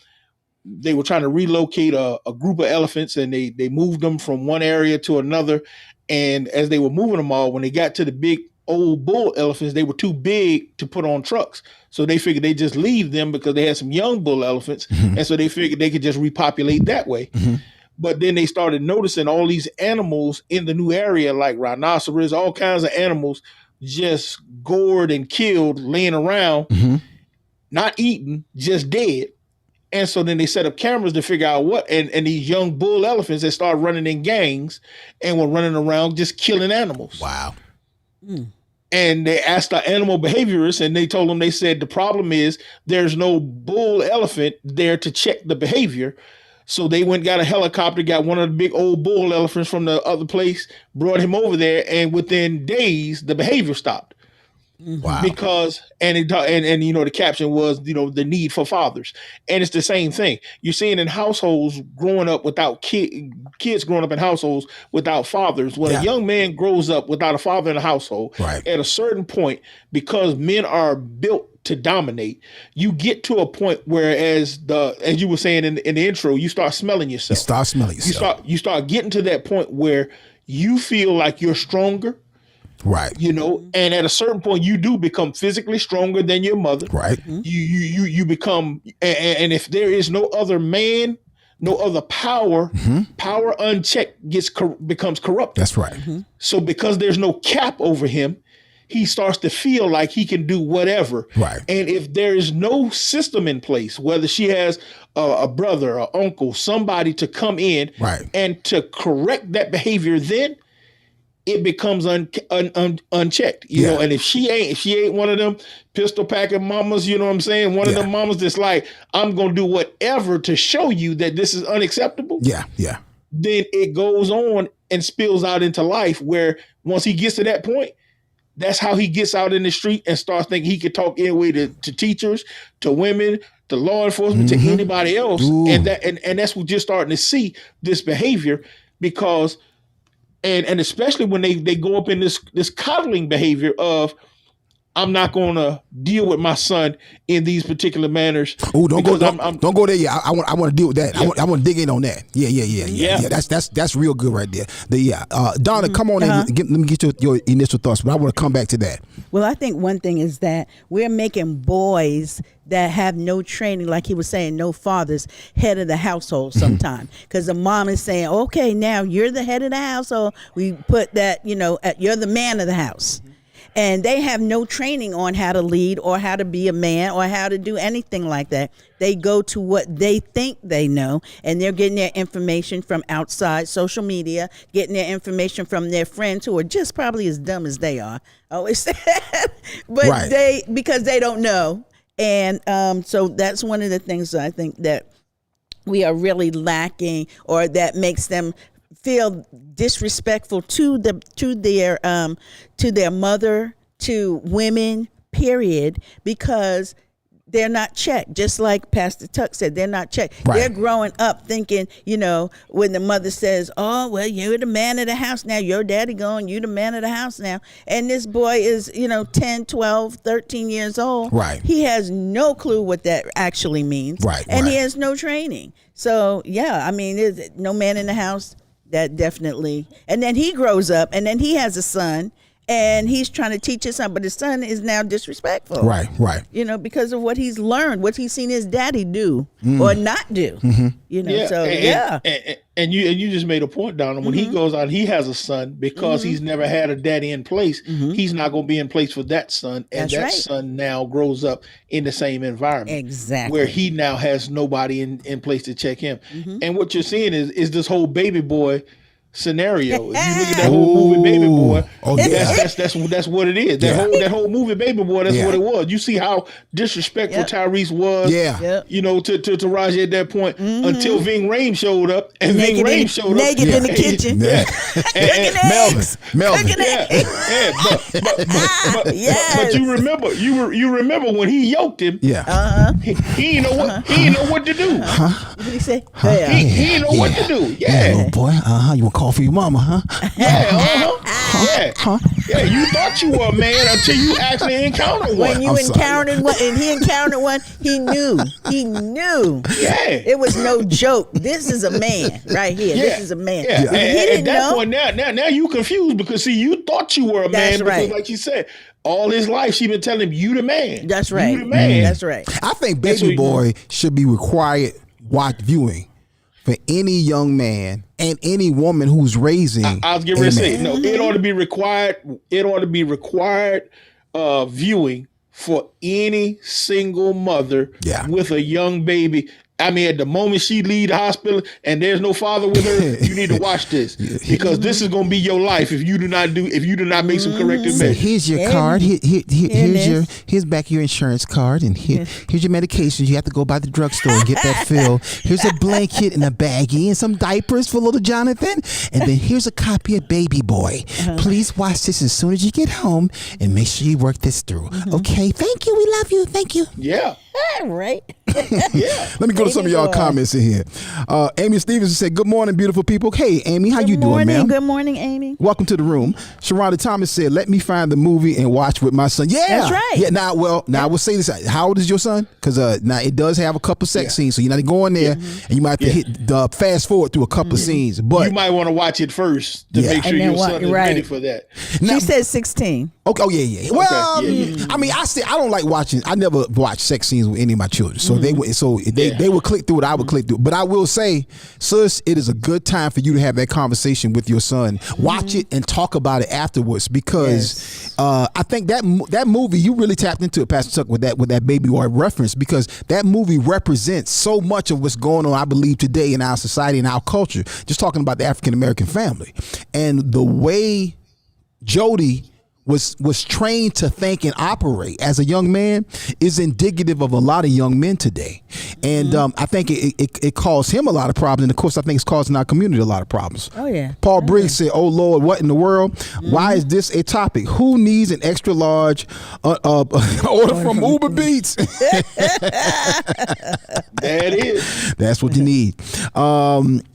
they were trying to relocate a group of elephants, and they moved them from one area to another. And as they were moving them all, when they got to the big old bull elephants, they were too big to put on trucks. So they figured they just leave them, because they had some young bull elephants. And so they figured they could just repopulate that way. But then they started noticing all these animals in the new area, like rhinoceros, all kinds of animals just gored and killed, laying around, not eaten, just dead. And so then they set up cameras to figure out what, and these young bull elephants that started running in gangs and were running around just killing animals. Wow. And they asked the animal behaviorists, and they told them, they said, the problem is there's no bull elephant there to check the behavior. So they went, got a helicopter, got one of the big old bull elephants from the other place, brought him over there, and within days, the behavior stopped. Wow. Because the caption was the need for fathers, and it's the same thing you're seeing in households growing up without kids growing up in households without fathers. When a young man grows up without a father in the household, at a certain point, because men are built to dominate, you get to a point where, as you were saying in the intro, you start smelling yourself. You start getting to that point where you feel like you're stronger. Right. And at a certain point, you do become physically stronger than your mother. Right. You become, and if there is no other man, no other power, power unchecked becomes corrupt. That's right. So because there's no cap over him, he starts to feel like he can do whatever. Right. And if there is no system in place, whether she has a brother, or uncle, somebody to come in and to correct that behavior, then it becomes unchecked, know. And if she ain't one of them pistol packing mamas, you know what I'm saying? One of them mamas that's like, I'm gonna do whatever to show you that this is unacceptable. Yeah. Then it goes on and spills out into life, where once he gets to that point, that's how he gets out in the street and starts thinking he could talk anyway to teachers, to women, to law enforcement, to anybody else. And that's what you're starting to see, this behavior, because and especially when they go up in this coddling behavior of, I'm not going to deal with my son in these particular manners. Oh, don't go there. Yeah, I want to deal with that. Yeah. I want to dig in on that. Yeah. That's real good right there. Donna, come on in. Let me get your initial thoughts, but I want to come back to that. Well, I think one thing is that we're making boys that have no training, like he was saying, no fathers, head of the household sometime. Because the mom is saying, okay, now you're the head of the household. We put that, you're the man of the house. And they have no training on how to lead or how to be a man or how to do anything like that. They go to what they think they know, and they're getting their information from outside social media, getting their information from their friends who are just probably as dumb as they are. I always say that. But right. Because they don't know. And so that's one of the things that I think that we are really lacking, or that makes them feel disrespectful to their mother, to women, period, because they're not checked. Just like Pastor Tuck said, they're not checked. Right. They're growing up thinking, when the mother says, oh, well, you're the man of the house now. Your daddy going, you the man of the house now. And this boy is, 10, 12, 13 years old. Right. He has no clue what that actually means. Right. And he has no training. So, there's no man in the house. That definitely. And then he grows up, and then he has a son, and he's trying to teach his son, but his son is now disrespectful. Right. Because of what he's learned, what he's seen his daddy do or not do. And you just made a point, Donna. When he goes out, he has a son, because he's never had a daddy in place. He's not going to be in place for that son, and son now grows up in the same environment, exactly, where he now has nobody in place to check him. And what you're seeing is this whole baby boy scenario. If you look at that whole movie Baby Boy, that's what it is. That whole movie Baby Boy, that's what it was. You see how disrespectful Tyrese was, to Raja at that point, until Ving Rhames showed up, and Ving Rhames showed up naked in the kitchen. Melvin. But you remember when he yoked him. He didn't know what to do. What did he say? He didn't know what to do. Little boy. You want call for your mama, huh? Yeah, you thought you were a man until you actually encountered one. When you encountered one, and he encountered one, he knew. Yeah. It was no joke. This is a man right here. Yeah. This is a man. Yeah. He didn't at that know. point, now you confused, because see, you thought you were a man, because right. like you said, all his life she been telling him, you the man. That's right. You the man. That's right. I think Baby Boy should be required viewing for any young man and any woman who's raising. I was getting ready to say, no, it ought to be required. It ought to be required viewing for any single mother with a young baby. I mean, at the moment she leave the hospital and there's no father with her, you need to watch this, because this is going to be your life if you do not make some corrective measures. Here's your card. Here's back your insurance card, and here's your medications. You have to go by the drugstore and get that filled. Here's a blanket and a baggie and some diapers for little Jonathan, and then here's a copy of Baby Boy. Please watch this as soon as you get home, and make sure you work this through. Okay? Thank you. We love you. Thank you. Yeah. Right. Let me go to some of y'all comments in here. Amy Stevenson said, good morning, beautiful people. Hey, Amy, how you doing, ma'am? Good morning, Amy. Welcome to the room. Sharonda Thomas said, let me find the movie and watch with my son. Yeah. That's right. Yeah. Now I will say this. How old is your son? Because now it does have a couple sex scenes, so you're not going there, and you might have to hit the fast forward through a couple of scenes. But you might want to watch it first to make sure your son is ready for that. She said 16. Okay. Oh yeah. Well, I mean, I don't like watching. I never watch sex scenes with any of my children, so they would click through it. I would click through it. But I will say, sis, it is a good time for you to have that conversation with your son. Watch it and talk about it afterwards, because I think that movie, you really tapped into it, Pastor Tuck, with that Baby Boy reference, because that movie represents so much of what's going on, I believe, today in our society and our culture. Just talking about the African American family and the way Jody was trained to think and operate as a young man is indicative of a lot of young men today. And I think it caused him a lot of problems. And of course, I think it's causing our community a lot of problems. Oh, yeah. Paul Briggs said, oh, Lord, what in the world? Why is this a topic? Who needs an extra large order from Uber Beats? That is. That's what you need.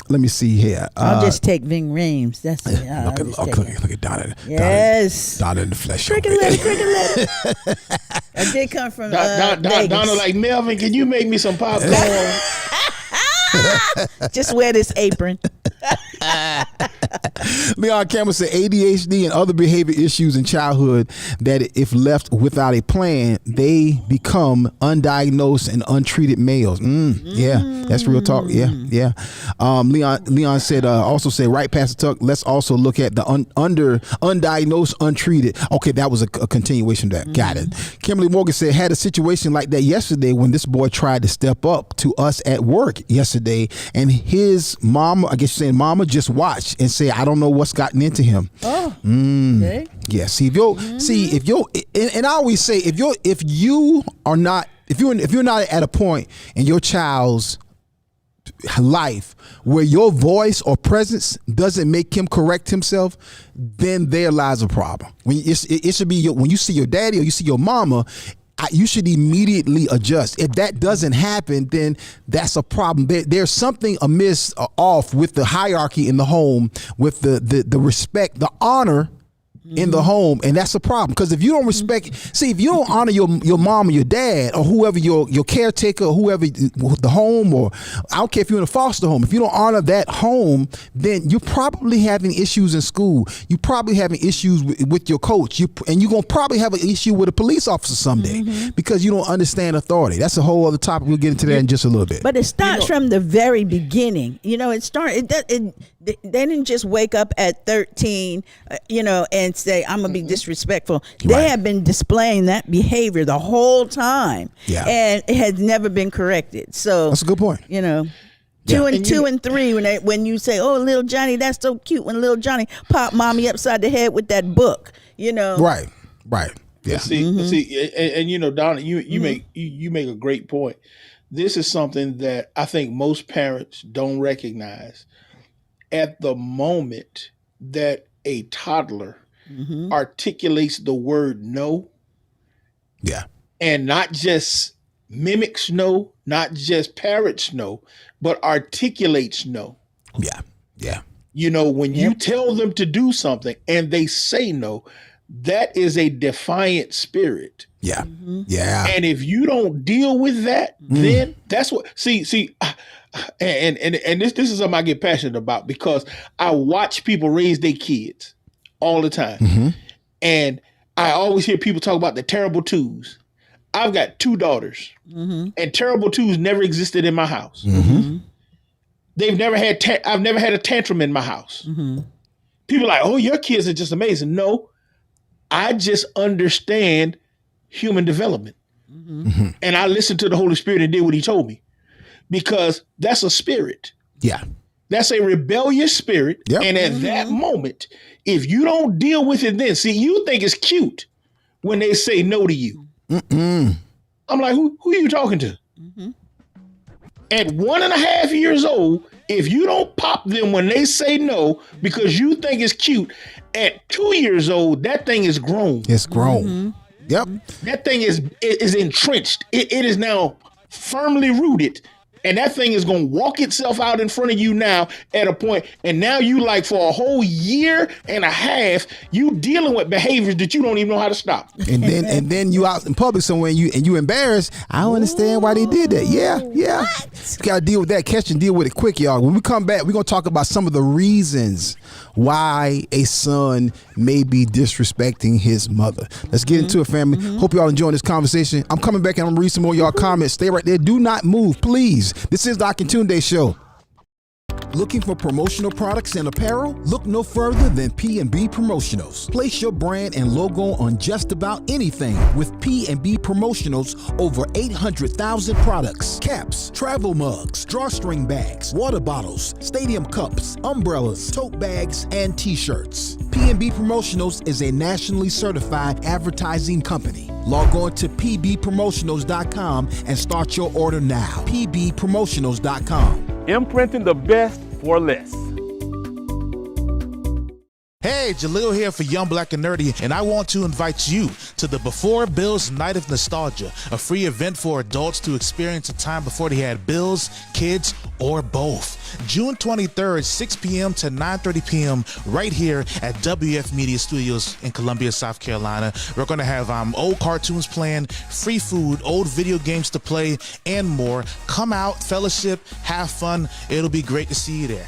Let me see here. I'll just take Ving Rhames. That's it. Look at Donna. Yes. Donna in the flesh. Cricket letter. I did come from Vegas. Donna like, Melvin, can you make me some popcorn? Just wear this apron. Leon Campbell said ADHD and other behavior issues in childhood that if left without a plan, they become undiagnosed and untreated males. Yeah, that's real talk. Yeah. Leon said, also said, right, Pastor Tuck, let's also look at the undiagnosed, untreated. Okay, that was a continuation of that. Got it. Kimberly Morgan said, had a situation like that yesterday when this boy tried to step up to us at work yesterday, and his mama, I guess you're saying mama, just watched and said, I don't know what's gotten into him. Okay. Yeah. See, if you're and I always say, if you're not at a point in your child's life where your voice or presence doesn't make him correct himself, then there lies a problem. When it should be when you see your daddy or you see your mama, you should immediately adjust. If that doesn't happen, then that's a problem. There's something amiss, off with the hierarchy in the home, with the respect, the honor in the home, and that's a problem. Because if you don't respect, if you don't honor your mom or your dad or whoever your caretaker or whoever the home, or I don't care if you're in a foster home, if you don't honor that home, then you're probably having issues in school. You probably having issues with your coach, and you're gonna probably have an issue with a police officer someday because you don't understand authority. That's a whole other topic. We'll get into that in just a little bit. But it starts from the very beginning. They didn't just wake up at 13, and say, I'm going to be disrespectful. They have been displaying that behavior the whole time. Yeah. And it has never been corrected. So that's a good point. Two and three, when you say, oh, little Johnny, that's so cute, when little Johnny popped mommy upside the head with that book, Right. Yeah. See, Donna, you make a great point. This is something that I think most parents don't recognize. At the moment that a toddler articulates the word no, and not just mimics no, not just parrots no, but articulates no. Yeah. When you tell them to do something and they say no, that is a defiant spirit. Yeah. Yeah. And if you don't deal with that, then that's what and this is something I get passionate about, because I watch people raise their kids all the time. And I always hear people talk about the terrible twos. I've got 2 daughters, and terrible twos never existed in my house. They've never had I've never had a tantrum in my house. People are like, oh, your kids are just amazing. No, I just understand human development. And I listened to the Holy Spirit and did what he told me. Because that's a spirit. Yeah. That's a rebellious spirit. Yep. And at that moment, if you don't deal with it then, you think it's cute when they say no to you. I'm like, who are you talking to? At 1.5 years old, if you don't pop them when they say no because you think it's cute, at 2 years old, that thing is grown. It's grown. Yep. That thing is entrenched. It is now firmly rooted. And that thing is going to walk itself out in front of you now at a point. And now you, like, for a whole 1.5 years, you dealing with behaviors that you don't even know how to stop. And then you out in public somewhere and you embarrassed. I don't understand why they did that. Yeah. You got to deal with that. Catch and deal with it quick, y'all. When we come back, we're going to talk about some of the reasons why a son may be disrespecting his mother. Let's get into it, family. Hope y'all enjoying this conversation. I'm coming back and I'm going to read some more of y'all comments. Stay right there. Do not move, please. This is the Akintunde Show. Looking for promotional products and apparel? Look no further than P&B Promotionals. Place your brand and logo on just about anything with P&B Promotionals. Over 800,000 products, caps, travel mugs, drawstring bags, water bottles, stadium cups, umbrellas, tote bags, and t-shirts. P&B Promotionals is a nationally certified advertising company. Log on to pbpromotionals.com and start your order now. pbpromotionals.com. Imprinting the best for less. Hey, Jalil here for Young, Black, and Nerdy, and I want to invite you to the Before Bills Night of Nostalgia, a free event for adults to experience a time before they had bills, kids, or both. June 23rd, 6 p.m. to 9:30 p.m. right here at WF Media Studios in Columbia, South Carolina. We're going to have old cartoons playing, free food, old video games to play, and more. Come out, fellowship, have fun. It'll be great to see you there.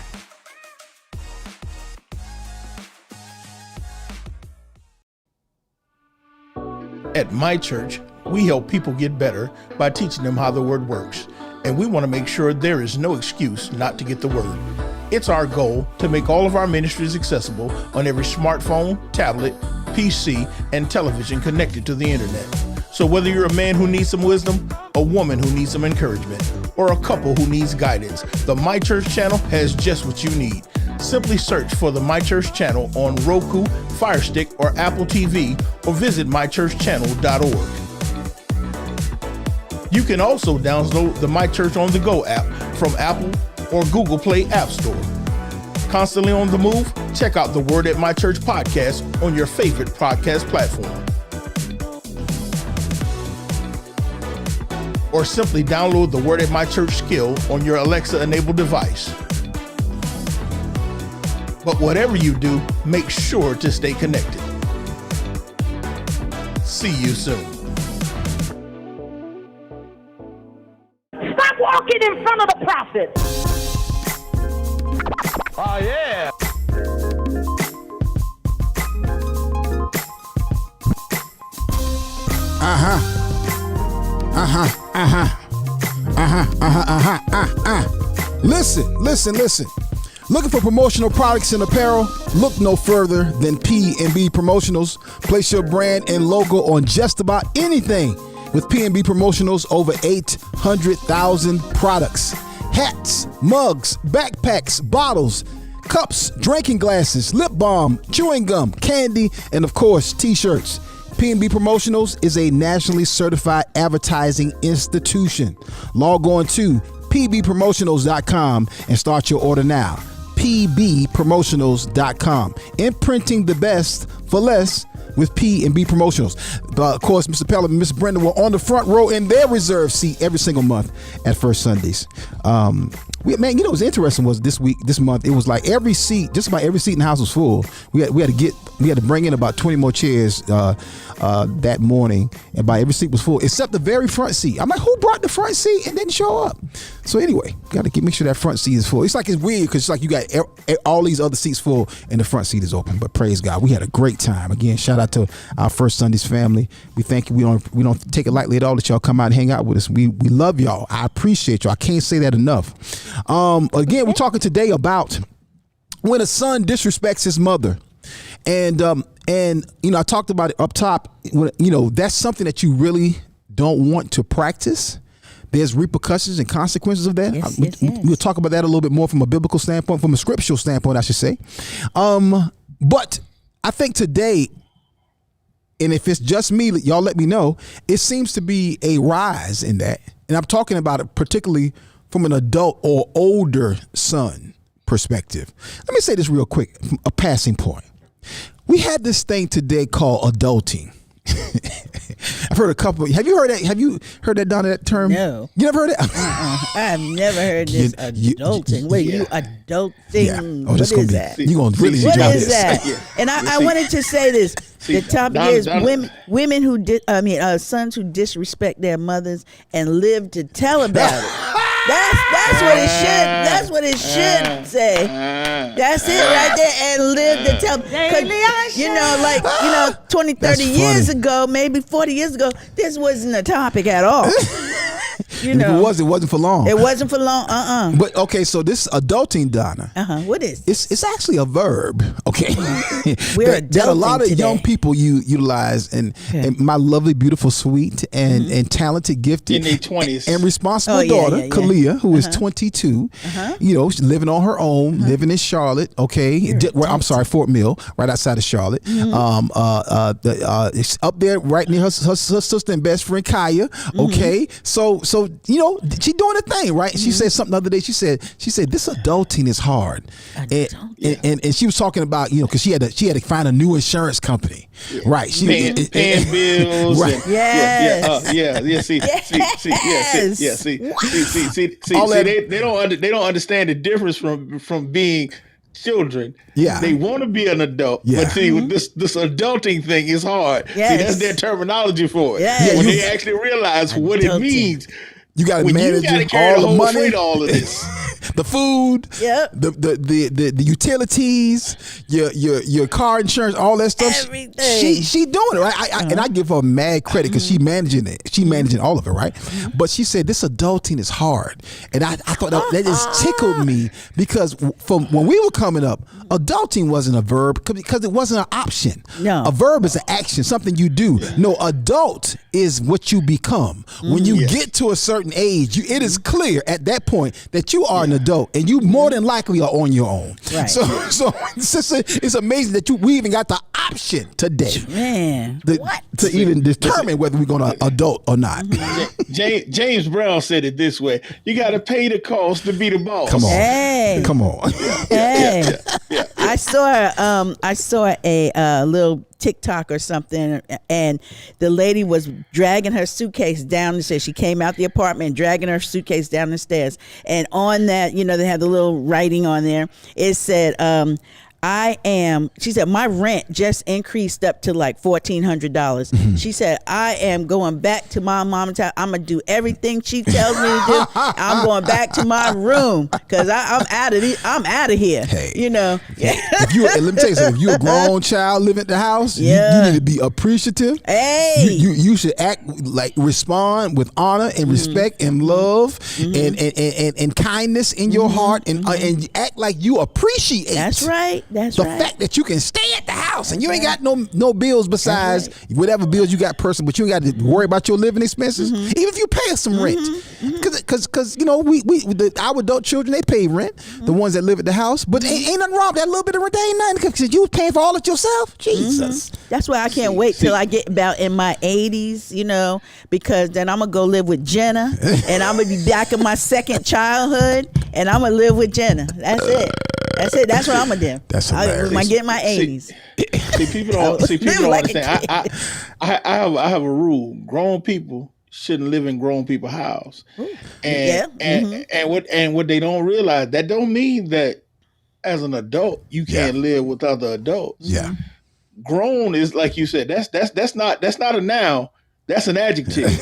At my church, we help people get better by teaching them how the word works. And we want to make sure there is no excuse not to get the word. It's our goal to make all of our ministries accessible on every smartphone, tablet, PC, and television connected to the internet. So whether you're a man who needs some wisdom, a woman who needs some encouragement, or a couple who needs guidance, the My Church channel has just what you need. Simply search for the My Church channel on Roku, Fire Stick, or Apple TV, or visit mychurchchannel.org. You can also download the My Church on the Go app from Apple or Google Play App Store. Constantly on the move? Check out the Word at My Church podcast on your favorite podcast platform. Or simply download the Word at My Church skill on your Alexa-enabled device. But whatever you do, make sure to stay connected. See you soon. Stop walking in front of the prophet. Oh, yeah. Listen. Looking for promotional products and apparel? Look no further than P&B Promotionals. Place your brand and logo on just about anything with P&B Promotionals. Over 800,000 products. Hats, mugs, backpacks, bottles, cups, drinking glasses, lip balm, chewing gum, candy, and of course, t-shirts. P&B Promotionals is a nationally certified advertising institution. Log on to pbpromotionals.com and start your order now. pbpromotionals.com. Imprinting the best for less with P&B Promotionals. Of course, Mr. Pell and Miss Brenda were on the front row in their reserved seat every single month at First Sundays. What's interesting was this month, it was like just about every seat in the house was full. We had to bring in about 20 more chairs that morning, and by every seat was full except the very front seat. I'm like, who brought the front seat and didn't show up? So anyway, got to make sure that front seat is full. It's weird because it's like you got all these other seats full and the front seat is open. But praise God, we had a great time. Again, shout out to our First Sundays family. We thank you. We don't take it lightly at all that y'all come out and hang out with us. We love y'all. I appreciate y'all. I can't say that enough. Again, we're talking today about when a son disrespects his mother. And I talked about it up top. That's something that you really don't want to practice. There's repercussions and consequences of that. Yes. We'll talk about that a little bit more from a biblical standpoint, from a scriptural standpoint, I should say. But I think today, and if it's just me, y'all let me know, it seems to be a rise in that. And I'm talking about it particularly from an adult or older son perspective. Let me say this real quick, a passing point. We had this thing today called adulting. I've heard a couple. Have you heard that? Have you heard that, Donna, that term? No. You never heard it? I've never heard this adulting. Wait, you adulting? Yeah. Oh, what is that? You're going to really What enjoy is this. that? And I wanted to say this. The topic is women sons who disrespect their mothers and live to tell about it. That's what it should. That's what it should say. That's it right there. And live to tell. 20, 30 years ago, maybe 40 years ago, this wasn't a topic at all. It wasn't for long. It wasn't for long. But okay, so this adulting, Donna. What is this? It's actually a verb. Okay. We're that a lot of today. young people utilize, and my lovely, beautiful, sweet, and talented, gifted, in their 20s, and responsible daughter, Kalia, who is 22. She's living on her own, living in Charlotte. Okay, I'm sorry, Fort Mill, right outside of Charlotte. It's up there, right near her sister and best friend Kaya. Okay, so she doing the thing, right? And she said something the other day. She said this adulting is hard, and she was talking about because she had to find a new insurance company, right? She paying bills, right? They don't understand the difference from being children. Yeah, they want to be an adult, but see, this adulting thing is hard. Yes. See, that's their terminology for it. Yes. When they actually realize what it means. You got to manage all the money, all of this, the food, the utilities, your car insurance, all that stuff. Everything. She doing it right, and I give her mad credit because she managing it. She managing all of it, right? But she said this adulting is hard, and I thought that just tickled me because from when we were coming up, adulting wasn't a verb because it wasn't an option. No, a verb is an action, something you do. No, adult is what you become when you get to a certain age. It is clear at that point that you are an adult, and you more than likely are on your own. Right. So it's amazing that we even got the option today, man, to even determine whether we're going to adult or not. James Brown said it this way: you got to pay the cost to be the boss. Come on, Hey. I saw a little TikTok or something, and the lady was dragging her suitcase down the stairs. She came out the apartment dragging her suitcase down the stairs, and on that, they had the little writing on there. It said, she said, my rent just increased up to like $1,400. She said, I am going back to my mom's house. I'm going to do everything she tells me to do. I'm going back to my room because I'm out of here. Hey, Yeah. let me tell you something. If you're a grown child living at the house, you need to be appreciative. Hey, you should respond with honor and respect and love and kindness in your heart and act like you appreciate. That's right. The fact that you can stay at the house and you ain't got no bills besides whatever bills you got personal, but you ain't got to worry about your living expenses, even if you pay some rent. Because our adult children, they pay rent, the ones that live at the house, but ain't nothing wrong with that little bit of rent. They ain't nothing because you paying for all of it yourself. Jesus. That's why I can't wait till I get about in my 80s, because then I'm going to go live with Jenna and I'm going to be back in my second childhood and I'm going to live with Jenna. That's it. That's what I'm gonna do. That's hilarious. When I get in my 80s. See, people don't understand. I have a rule: grown people shouldn't live in grown people's house. And what they don't realize, that don't mean that as an adult you can't live with other adults. Yeah. Grown is, like you said, that's not a noun. That's an adjective.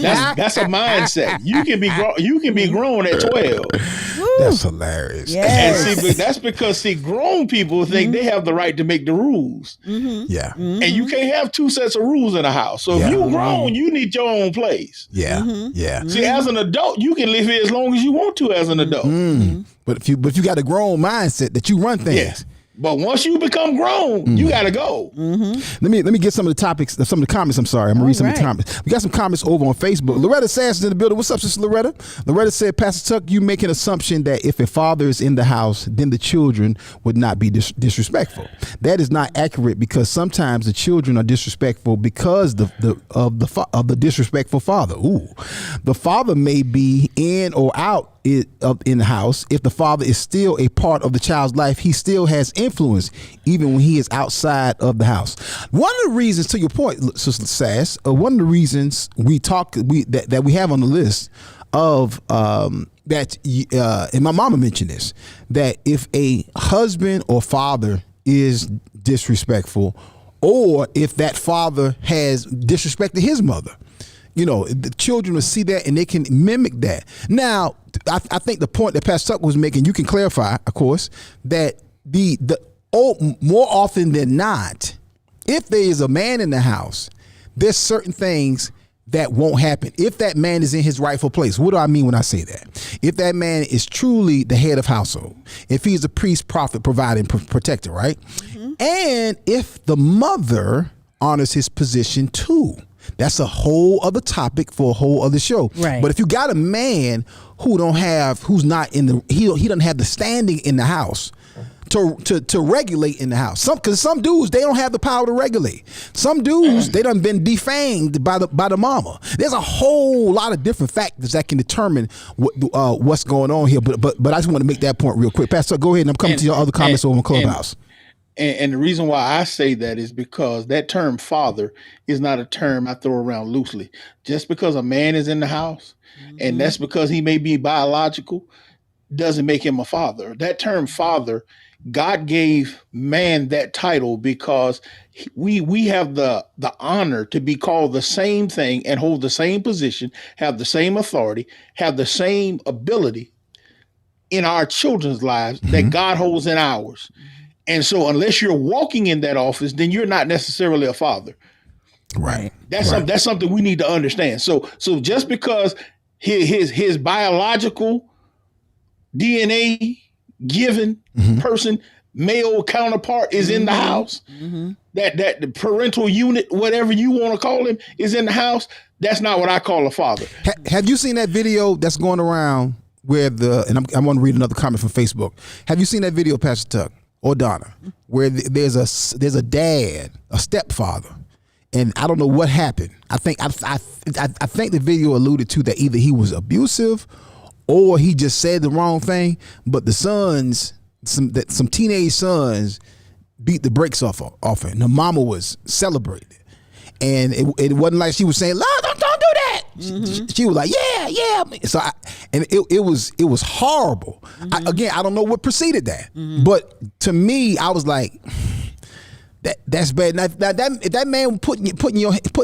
That's a mindset. You can be grown at 12. That's hilarious. Yes. And but that's because grown people think they have the right to make the rules. Yeah. And you can't have two sets of rules in a house. So if you grown, you need your own place. Yeah. Yeah. See, as an adult, you can live here as long as you want to as an adult. But if you got a grown mindset that you run things. But once you become grown, you gotta go. Let me get some of the topics, some of the comments. I'm sorry, I'm gonna read some of the comments. We got some comments over on Facebook. Loretta Sass is in the building. What's up, Sister Loretta? Loretta said, Pastor Tuck, you make an assumption that if a father is in the house, then the children would not be disrespectful. That is not accurate because sometimes the children are disrespectful because of the disrespectful father. Ooh, the father may be in or out in the house. If the father is still a part of the child's life, he still has influence even when he is outside of the house. One of the reasons, to your point, Sister Sass, one of the reasons that we have on the list of that, and my mama mentioned this, that if a husband or father is disrespectful, or if that father has disrespected his mother, the children will see that and they can mimic that. Now, I think the point that Pastor Tuck was making, you can clarify, of course, that more often than not, if there is a man in the house, there's certain things that won't happen if that man is in his rightful place. What do I mean when I say that? If that man is truly the head of household, if he's a priest, prophet, provider, and protector, right? And if the mother honors his position too. That's a whole other topic for a whole other show. Right. But if you got a man who doesn't have the standing in the house to regulate in the house. Because some dudes, they don't have the power to regulate. Some dudes, they done been defanged by the mama. There's a whole lot of different factors that can determine what's going on here. But I just want to make that point real quick. Pastor, go ahead, and I'm coming to your other comments over on Clubhouse. And the reason why I say that is because that term father is not a term I throw around loosely. Just because a man is in the house, and that's because he may be biological, doesn't make him a father. That term father, God gave man that title because we have the honor to be called the same thing and hold the same position, have the same authority, have the same ability in our children's lives that God holds in ours. And so unless you're walking in that office, then you're not necessarily a father. Right. That's something we need to understand. So just because his biological DNA given person, male counterpart is in the house, that the parental unit, whatever you want to call him, is in the house, that's not what I call a father. Have you seen that video that's going around where I want to read another comment from Facebook. Have you seen that video, Pastor Tuck or Donna, where there's a dad, a stepfather, and I don't know what happened. I think the video alluded to that either he was abusive or he just said the wrong thing, but the sons, some teenage sons, beat the brakes off her. And the mama was celebrating, and it wasn't like she was saying, "Love, don't do that." She was like, "Yeah." So it was horrible. I don't know what preceded that, but to me, I was like, that's bad. Now, if that man putting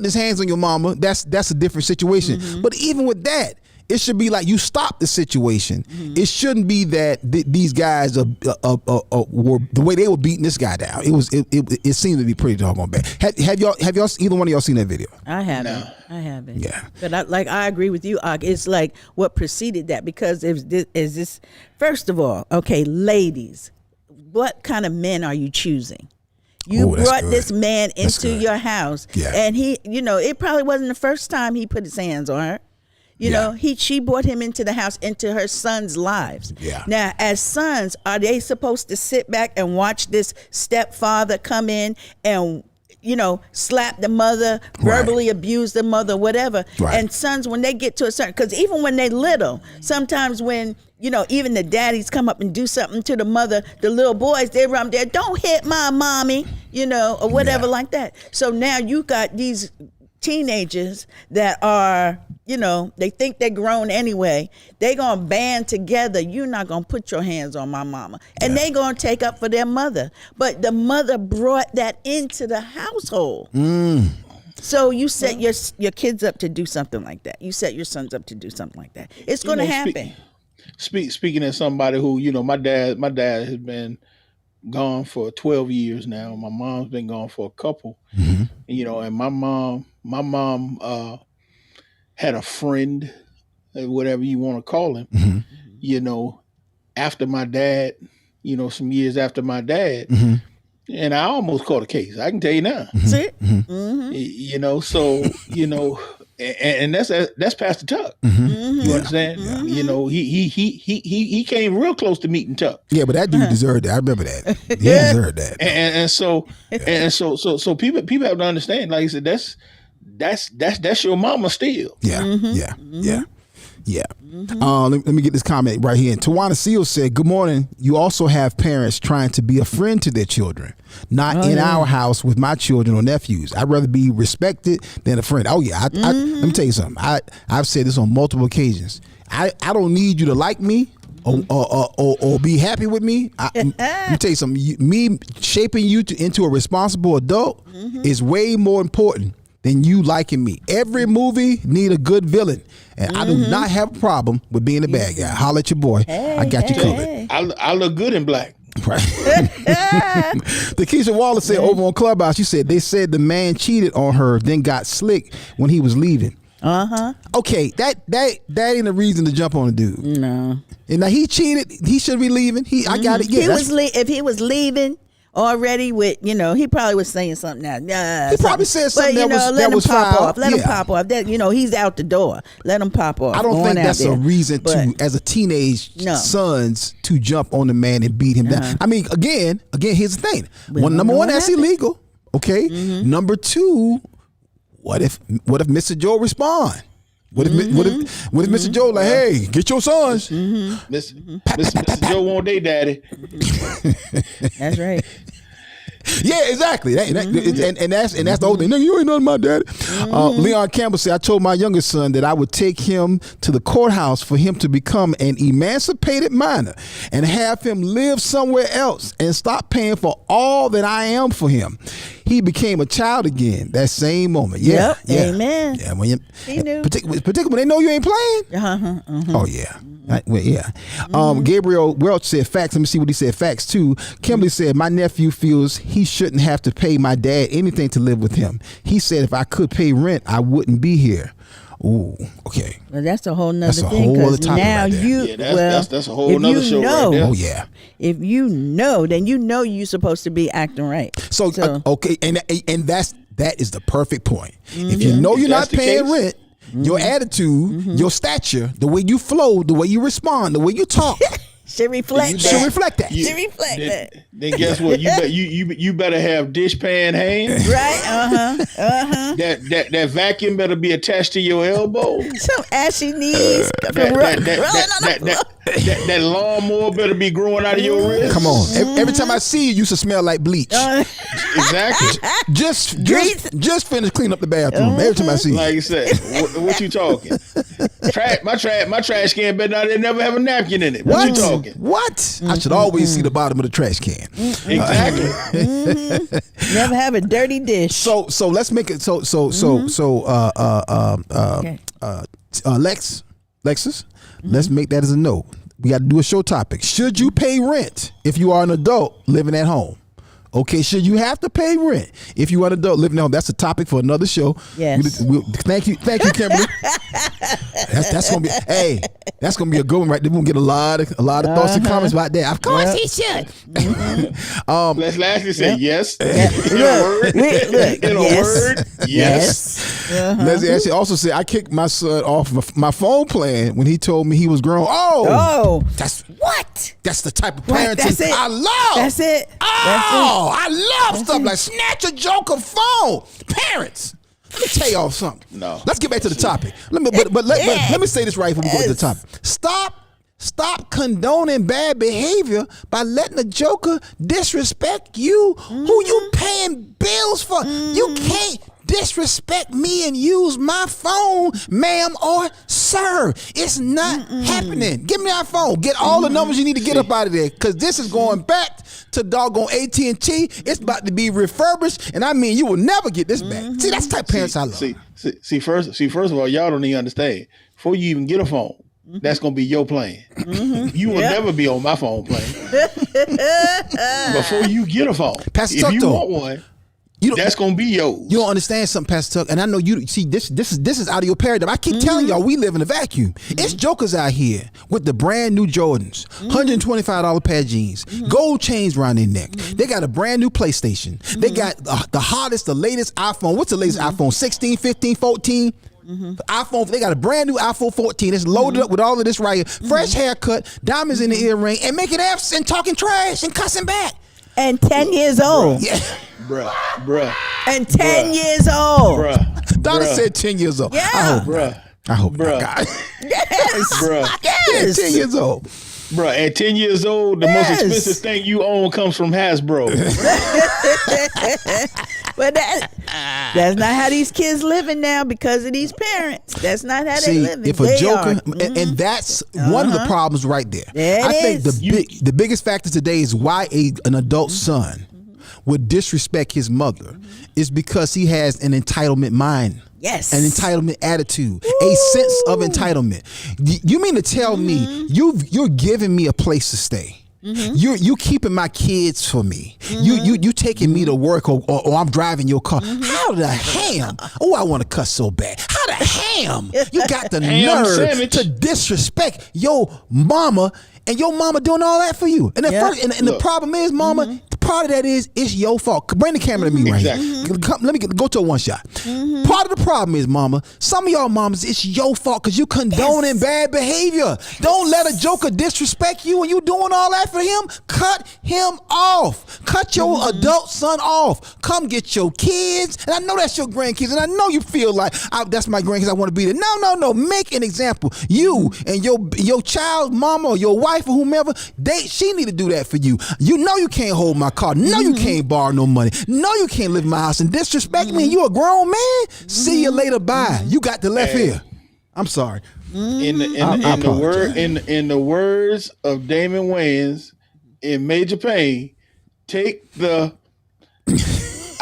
his hands on your mama, that's a different situation. But even with that, it should be like you stop the situation. It shouldn't be that these guys were the way they were beating this guy down. It seemed to be pretty doggone bad. Have y'all either one of y'all seen that video? I haven't. No. I haven't. Yeah. But I agree with you, Og. It's like what preceded that, because is this first of all, okay, ladies, what kind of men are you choosing? You brought this man into your house, and he, it probably wasn't the first time he put his hands on her. She brought him into the house, into her sons' lives. Yeah. Now, as sons, are they supposed to sit back and watch this stepfather come in and, slap the mother, verbally abuse the mother, whatever? Right. And sons, when they get to a certain, because even when they little, sometimes when, even the daddies come up and do something to the mother, the little boys, they run there, "Don't hit my mommy," or whatever like that. So now you got these teenagers that are, they think they're grown anyway. They gonna band together. You're not gonna put your hands on my mama, and they gonna take up for their mother. But the mother brought that into the household. So you set your kids up to do something like that. You set your sons up to do something like that. It's gonna happen. Speaking as somebody who, my dad has been gone for 12 years now. My mom's been gone for a couple. And my mom had a friend, whatever you want to call him, after my dad, some years after my dad. And I almost caught a case. I can tell you now. See? And that's Pastor Tuck. You understand? He came real close to meeting Tuck. Yeah, but that dude deserved that. I remember that. He deserved that. So people have to understand. Like I said, that's your mama still. Yeah. Let me get this comment right here. And Tawana Seal said, "Good morning. You also have parents trying to be a friend to their children. Not in our house with my children or nephews. I'd rather be respected than a friend." Oh yeah. Let me tell you something. I've said this on multiple occasions. I don't need you to like me or be happy with me. Let me tell you something. Me shaping you into a responsible adult is way more important than you liking me. Every movie need a good villain, and I do not have a problem with being a bad guy. Holla at your boy. I got you covered. I look good in black. Right. The Keisha Wallace said over on Clubhouse, she said they said the man cheated on her, then got slick when he was leaving. Okay, that ain't a reason to jump on a dude. No. And now he cheated. He should be leaving. I got it. Yeah, if he was leaving, already with, he probably was saying something now. He probably said something but, that was pop foul. off. Let him pop off. That he's out the door. Let him pop off. I don't think that's a reason to, as a teenage sons, to jump on the man and beat him down. I mean, again, here's the thing. Number one, that's illegal. Okay. Number two, what if Mr. Joe respond? What if Mr. Joe like, hey, get your sons? Mr. Joe want their daddy. That's right. Yeah, exactly. And that's the whole thing. Nigga, you ain't nothing my daddy. Leon Campbell said, I told my youngest son that I would take him to the courthouse for him to become an emancipated minor and have him live somewhere else and stop paying for all that I am for him. He became a child again that same moment. Yeah. Amen. Yeah, when he knew. Particularly when they know you ain't playing. Oh, yeah. Gabriel Welch said facts. Let me see what he said. Facts too. Kimberly said, my nephew feels he shouldn't have to pay my dad anything to live with him. He said if I could pay rent, I wouldn't be here. Ooh, okay. Well, that's a whole nother thing. That's a whole other topic now right there. That's a whole nother show right there. Oh yeah. If you know, then you're supposed to be acting right. So okay, and that is the perfect point. If you know you're not paying rent, your attitude, your stature, the way you flow, the way you respond, the way you talk should reflect that. Should reflect that. Should reflect that. Then guess what? You better have dishpan hands. Right? That vacuum better be attached to your elbow. Some ashy knees. That lawnmower better be growing out of your wrist. Come on. Every time I see you, you should smell like bleach. Exactly. Just finish cleaning up the bathroom. Every time I see you. Like you said, what you talking? My trash can better not never have a napkin in it. What you talking? What? I should always see the bottom of the trash can. Exactly. Never have a dirty dish. So let's make it Lexus, let's make that as a no. We got to do a show topic. Should you pay rent if you are an adult living at home? Okay, should you have to pay rent if you are an adult living at home? That's a topic for another show. Yes. Thank you, Kimberly. That's gonna be that's gonna be a good one, right? They're gonna get a lot of thoughts and comments about that. Of course he should. Let's lastly say yes. In a word, yes. Leslie actually also said I kicked my son off my phone plan when he told me he was grown. That's the type of parenting I love. That's it. I love stuff like snatch a joker phone. Parents, let me tell y'all something. No. Let's get back to the topic. Let me say this right before we go to the topic. Stop condoning bad behavior by letting a joker disrespect you, who you paying bills for. You can't disrespect me and use my phone, ma'am or sir. It's not happening. Give me our phone. Get all the numbers you need to get up out of there, because this is going back to doggone AT&T. It's about to be refurbished, and I mean, you will never get this back. See, that's the type of parents I love. First of all, y'all don't even understand. Before you even get a phone, that's gonna be your plan. You will never be on my phone plan. Before you get a phone, Pastor if Tuck, you want one, that's gonna be yours. You don't understand something, Pastor Tuck, and I know you see this is out of your paradigm. I keep telling y'all we live in a vacuum. It's jokers out here with the brand new Jordans, $125 pair of jeans, gold chains around their neck. They got a brand new PlayStation. They got the hottest, the latest iPhone. What's the latest iPhone? 16, 15, 14? iPhone. They got a brand new iPhone 14. It's loaded up with all of this right here. Fresh haircut, diamonds in the earring, and making apps and talking trash and cussing back. And 10 years old. Yeah. Bruh. And 10 years old. Donna said 10 years old. Yeah. I hope bruh. God. Yes. Bruh. Yes. 10 years old. Bruh, at 10 years old, the most expensive thing you own comes from Hasbro. But that's not how these kids living now because of these parents. That's not how they living. If a joker, and that's one of the problems right there. I think the biggest factor today is why an adult son would disrespect his mother is because he has an entitlement mind. Yes. An entitlement attitude, a sense of entitlement. You mean to tell me you're giving me a place to stay? You keeping my kids for me. You taking me to work or I'm driving your car. How the ham? Oh, I want to cuss so bad. How the ham? You got the nerve to disrespect your mama, and your mama doing all that for you. And the problem is, mama, part of that is it's your fault. Bring the camera to me right Exactly. here. Let me go to a one shot. Part of the problem is, mama, some of y'all mamas, it's your fault because you condoning bad behavior. Don't let a joker disrespect you and you doing all that for him. Cut him off. Cut your adult son off. Come get your kids. And I know that's your grandkids. And I know you feel like, that's my grandkids, I want to be there. No. Make an example. You and your child mama or your wife or whomever, she need to do that for you. You know you can't hold my car. No, you can't borrow no money. No, you can't live in my house and disrespect me. And you a grown man. See you later. Bye. You got the left ear. I'm sorry. In the words of Damon Wayans in Major Payne, take the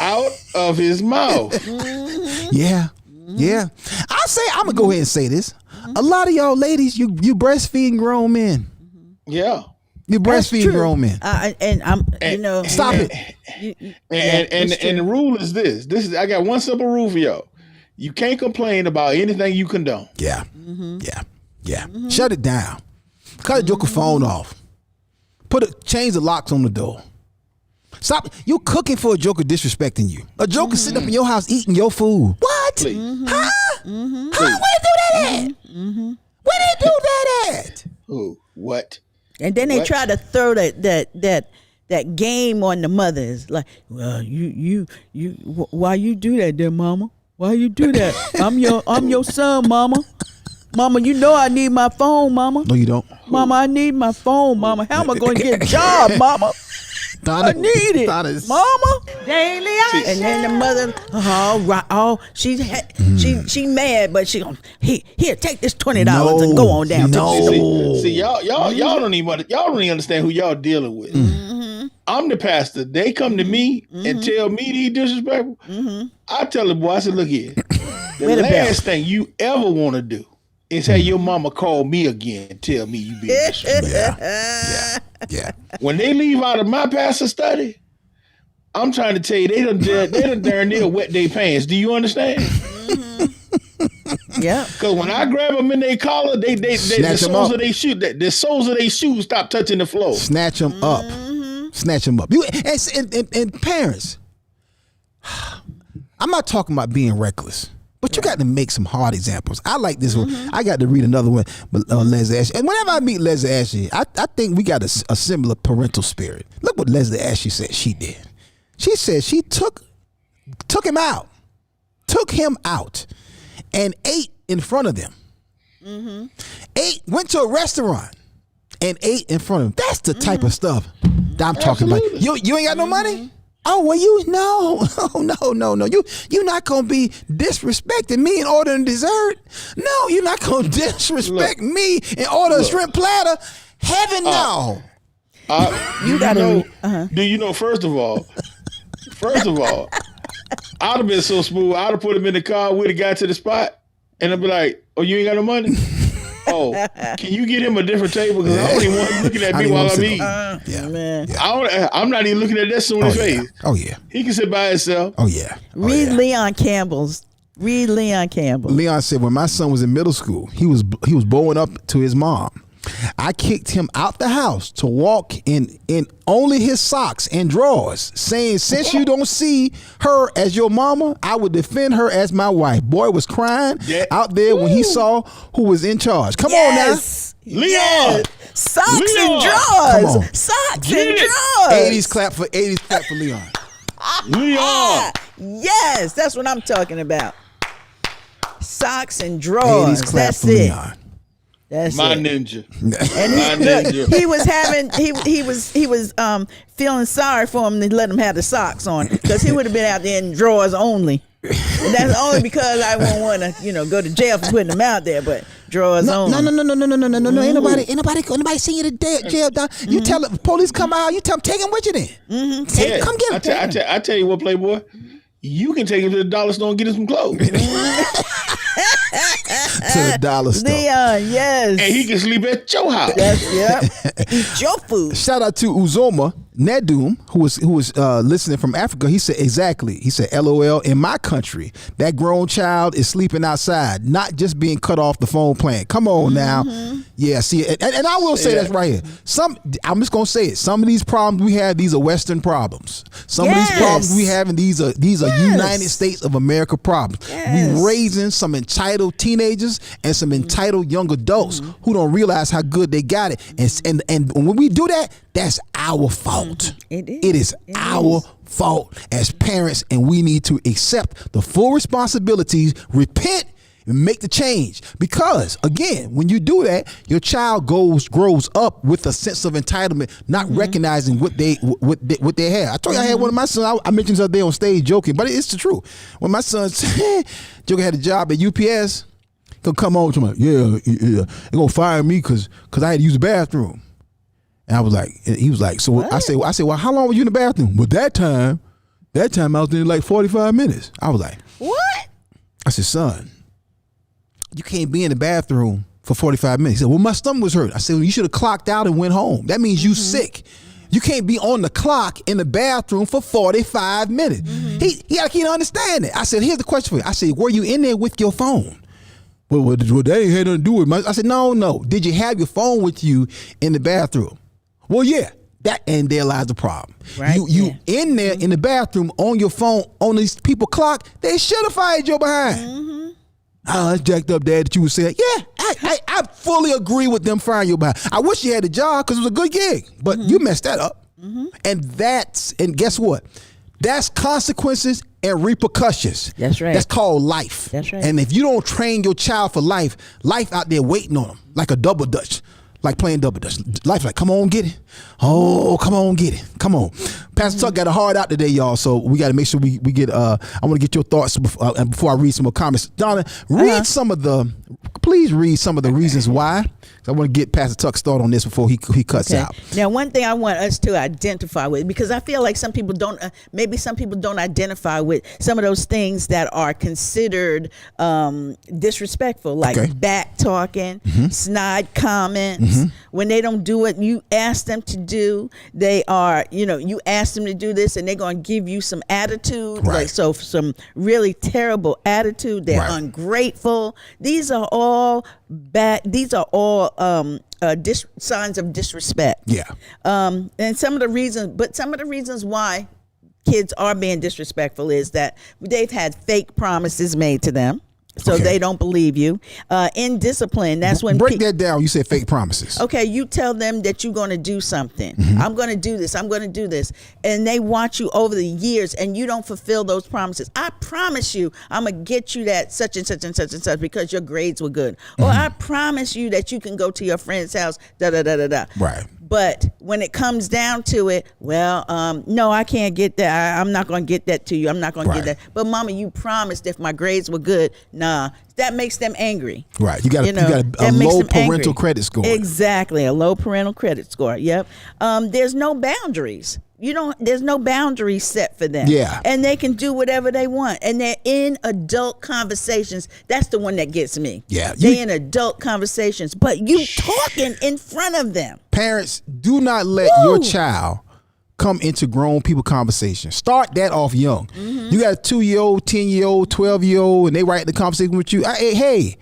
out of his mouth. Yeah. I say, I'm gonna go ahead and say this. A lot of y'all ladies, you breastfeeding grown men. Yeah. You breastfeeding grown men. Stop it. And the rule is this. I got one simple rule for y'all. You can't complain about anything you condone. Yeah. Shut it down. Cut a joker phone off. Change the locks on the door. Stop. You cooking for a joker disrespecting you. A joker sitting up in your house eating your food. What? Please. Huh? Where they do that at? Where they do that at? Who? What? And then they try to throw that game on the mothers. Like, well, you why you do that there, mama? Why you do that? I'm your son, mama. Mama, you know I need my phone, mama. No, you don't. Mama, I need my phone, mama. How am I going to get a job, mama? I need it, mama. Daily and then the mother, she mad, but she here, take this $20 and go on down. See, y'all don't even understand who y'all dealing with. I'm the pastor. They come to me and tell me to be disrespectful. I tell the boy, I said, look here, the last thing you ever want to do is have your mama call me again and tell me you being disrespectful. Yeah. When they leave out of my pastor study, I'm trying to tell you, they done darn near wet their pants. Do you understand? Yeah. Because when I grab them in their collar, the soles of their shoes stop touching the floor. Snatch them up. Snatch them up. And parents, I'm not talking about being reckless. But you got to make some hard examples. I like this one. I got to read another one, Leslie Ashley. And whenever I meet Leslie Ashley, I think we got a similar parental spirit. Look what Leslie Ashley said she did. She said she took him out, and ate in front of them. Went to a restaurant and ate in front of them. That's the type of stuff that I'm talking about. You ain't got no money? Oh, well, no. You're not going to be disrespecting me in ordering dessert. No, you're not going to disrespect me in order a shrimp platter. Heaven no. You gotta know. Do you know, first of all, I'd have been so smooth, I'd have put him in the car, we'd have got to the spot, and I'd be like, oh, you ain't got no money? Oh, can you get him a different table? Because I don't even want him looking at me while I'm eating. Man. I'm not even looking at that soon face. Oh, yeah. He can sit by himself. Oh, yeah. Read Leon Campbell's. Leon said when my son was in middle school, he was bowing up to his mom. I kicked him out the house to walk in only his socks and drawers, saying, since you don't see her as your mama, I would defend her as my wife. Boy was crying out there when he saw who was in charge. Come on now. Leon. Socks and drawers. Socks and drawers. 80s clap for Leon. Leon. Yes, that's what I'm talking about. Socks and drawers. 80s clap That's for it. Leon. That's my it. ninja. And he was feeling sorry for him to let him have the socks on, because he would have been out there in drawers only. And that's only because I won't want to, go to jail for putting them out there, but drawers only. No. Ain't nobody send you to jail. You tell the police come out, you tell them take him with you then. Come get him. I tell you what, Playboy, you can take him to the dollar store and get him some clothes. To the dollar store. Leon, yes. And he can sleep at your house. Eat your food. Shout out to Uzoma Nedum, who was listening from Africa. He said, exactly. He said, LOL, in my country, that grown child is sleeping outside, not just being cut off the phone plan. Come on now. Yeah, see, and I will say this right here. I'm just gonna say it. Some of these problems we have, these are Western problems. Some of these problems we have, and these are United States of America problems. We raising some entitled teenagers and some entitled young adults who don't realize how good they got it. And when we do that, that's our fault. It is our fault as parents, and we need to accept the full responsibilities, repent, and make the change. Because again, when you do that, your child grows up with a sense of entitlement, not recognizing what they have. I told you I had one of my sons. I mentioned the other day on stage joking, but it's the truth. When my son Joker had a job at UPS, he'll come on to me, they're gonna fire me because I had to use the bathroom. And I was like, he was like, so what? I said, well, how long were you in the bathroom? Well, that time I was in like 45 minutes. I was like, what? I said, son, you can't be in the bathroom for 45 minutes. He said, well, my stomach was hurt. I said, well, you should have clocked out and went home. That means you sick. You can't be on the clock in the bathroom for 45 minutes. He can't understand it. I said, here's the question for you. I said, were you in there with your phone? Well, that ain't had nothing to do with it. I said, no. Did you have your phone with you in the bathroom? Well, yeah. And there lies the problem. Right? You in there in the bathroom on your phone on these people clock, they should have fired your behind. Oh, that's jacked up, Dad, that you would say, yeah, I fully agree with them firing you behind. I wish you had a job because it was a good gig, but you messed that up. And guess what? That's consequences and repercussions. That's right. That's called life. That's right. And if you don't train your child for life out there waiting on them like a double dutch. Like playing double dutch. Life like, come on, get it. Oh, come on, get it. Come on. Pastor Tuck got a hard out today, y'all. So we got to make sure we get. I want to get your thoughts before I read some more comments. Donna, please read some of the reasons why. I want to get Pastor Tuck's thought on this before he cuts out. Now, one thing I want us to identify with, because I feel like some people don't identify with some of those things that are considered disrespectful, like back talking, snide comments. When they don't do what you ask them to do, they are, you ask them to do this and they're going to give you some attitude, some really terrible attitude. They're ungrateful. These are all bad. These are all signs of disrespect. Yeah. And some of the reasons why kids are being disrespectful is that they've had fake promises made to them. So they don't believe you. In discipline, that's when break that down. You said fake promises. Okay, you tell them that you're going to do something. I'm going to do this. I'm going to do this, and they watch you over the years, and you don't fulfill those promises. I promise you, I'm gonna get you that such and such and such and such because your grades were good, or I promise you that you can go to your friend's house. Da da da da da. Right. But when it comes down to it, no, I can't get that. I'm not going to get that to you. I'm not going to get that. But Mama, you promised if my grades were good. Nah, that makes them angry. Right. You got a low parental credit score. Exactly. A low parental credit score. Yep. There's no boundaries. There's no boundaries set for them. Yeah. And they can do whatever they want. And they're in adult conversations. That's the one that gets me. Yeah. They're in adult conversations, but you talking in front of them. Parents, do not let your child come into grown people conversation. Start that off young. You got a 2-year-old, 10-year-old, 12-year-old, and they right in the conversation with you. Hey,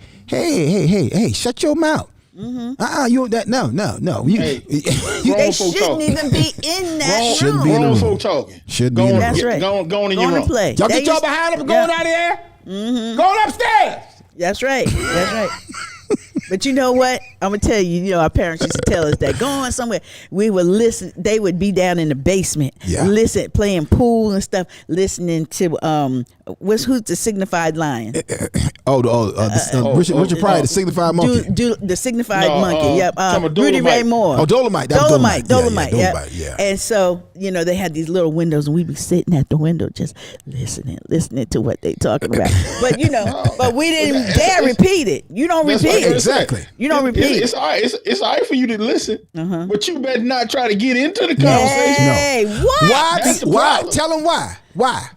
shut your mouth. You that no. They shouldn't even be in that room. Grown folk talking. Shouldn't be in the That's room. right. Go on in your room. Play. Y'all get y'all behind them and going out of there. Going upstairs. That's right. That's right. But you know what? I'm gonna tell you. Our parents used to tell us that going somewhere, we would listen. They would be down in the basement, playing pool and stuff, listening to who's the signified lion? Richard Pryor, the signified monkey. The signified monkey. Yep. Rudy Ray Moore. Oh, Dolomite. Dolomite. Yeah. And so they had these little windows, and we'd be sitting at the window just listening to what they talking about. But but we didn't dare repeat it. You don't repeat it. Exactly. You don't repeat. It's all right. It's all right for you to listen, but you better not try to get into the conversation. Hey, what? Why? Tell them why. Why?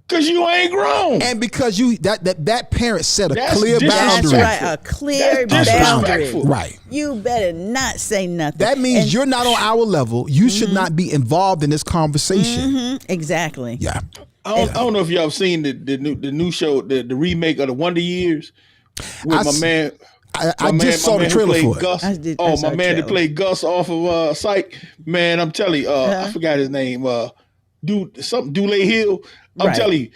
Because you ain't grown, and because that parent set a clear boundary. That's right, a clear boundary. Right. You better not say nothing. That means you're not on our level. You should not be involved in this conversation. Exactly. Yeah. I don't know if y'all have seen the new show, the remake of the Wonder Years with my man. I just saw the trailer for it. Gus. I saw My the man trailer. that played Gus off of Psych. Man, I'm telling you, I forgot his name. Something Dule Hill. I'm Right. telling you,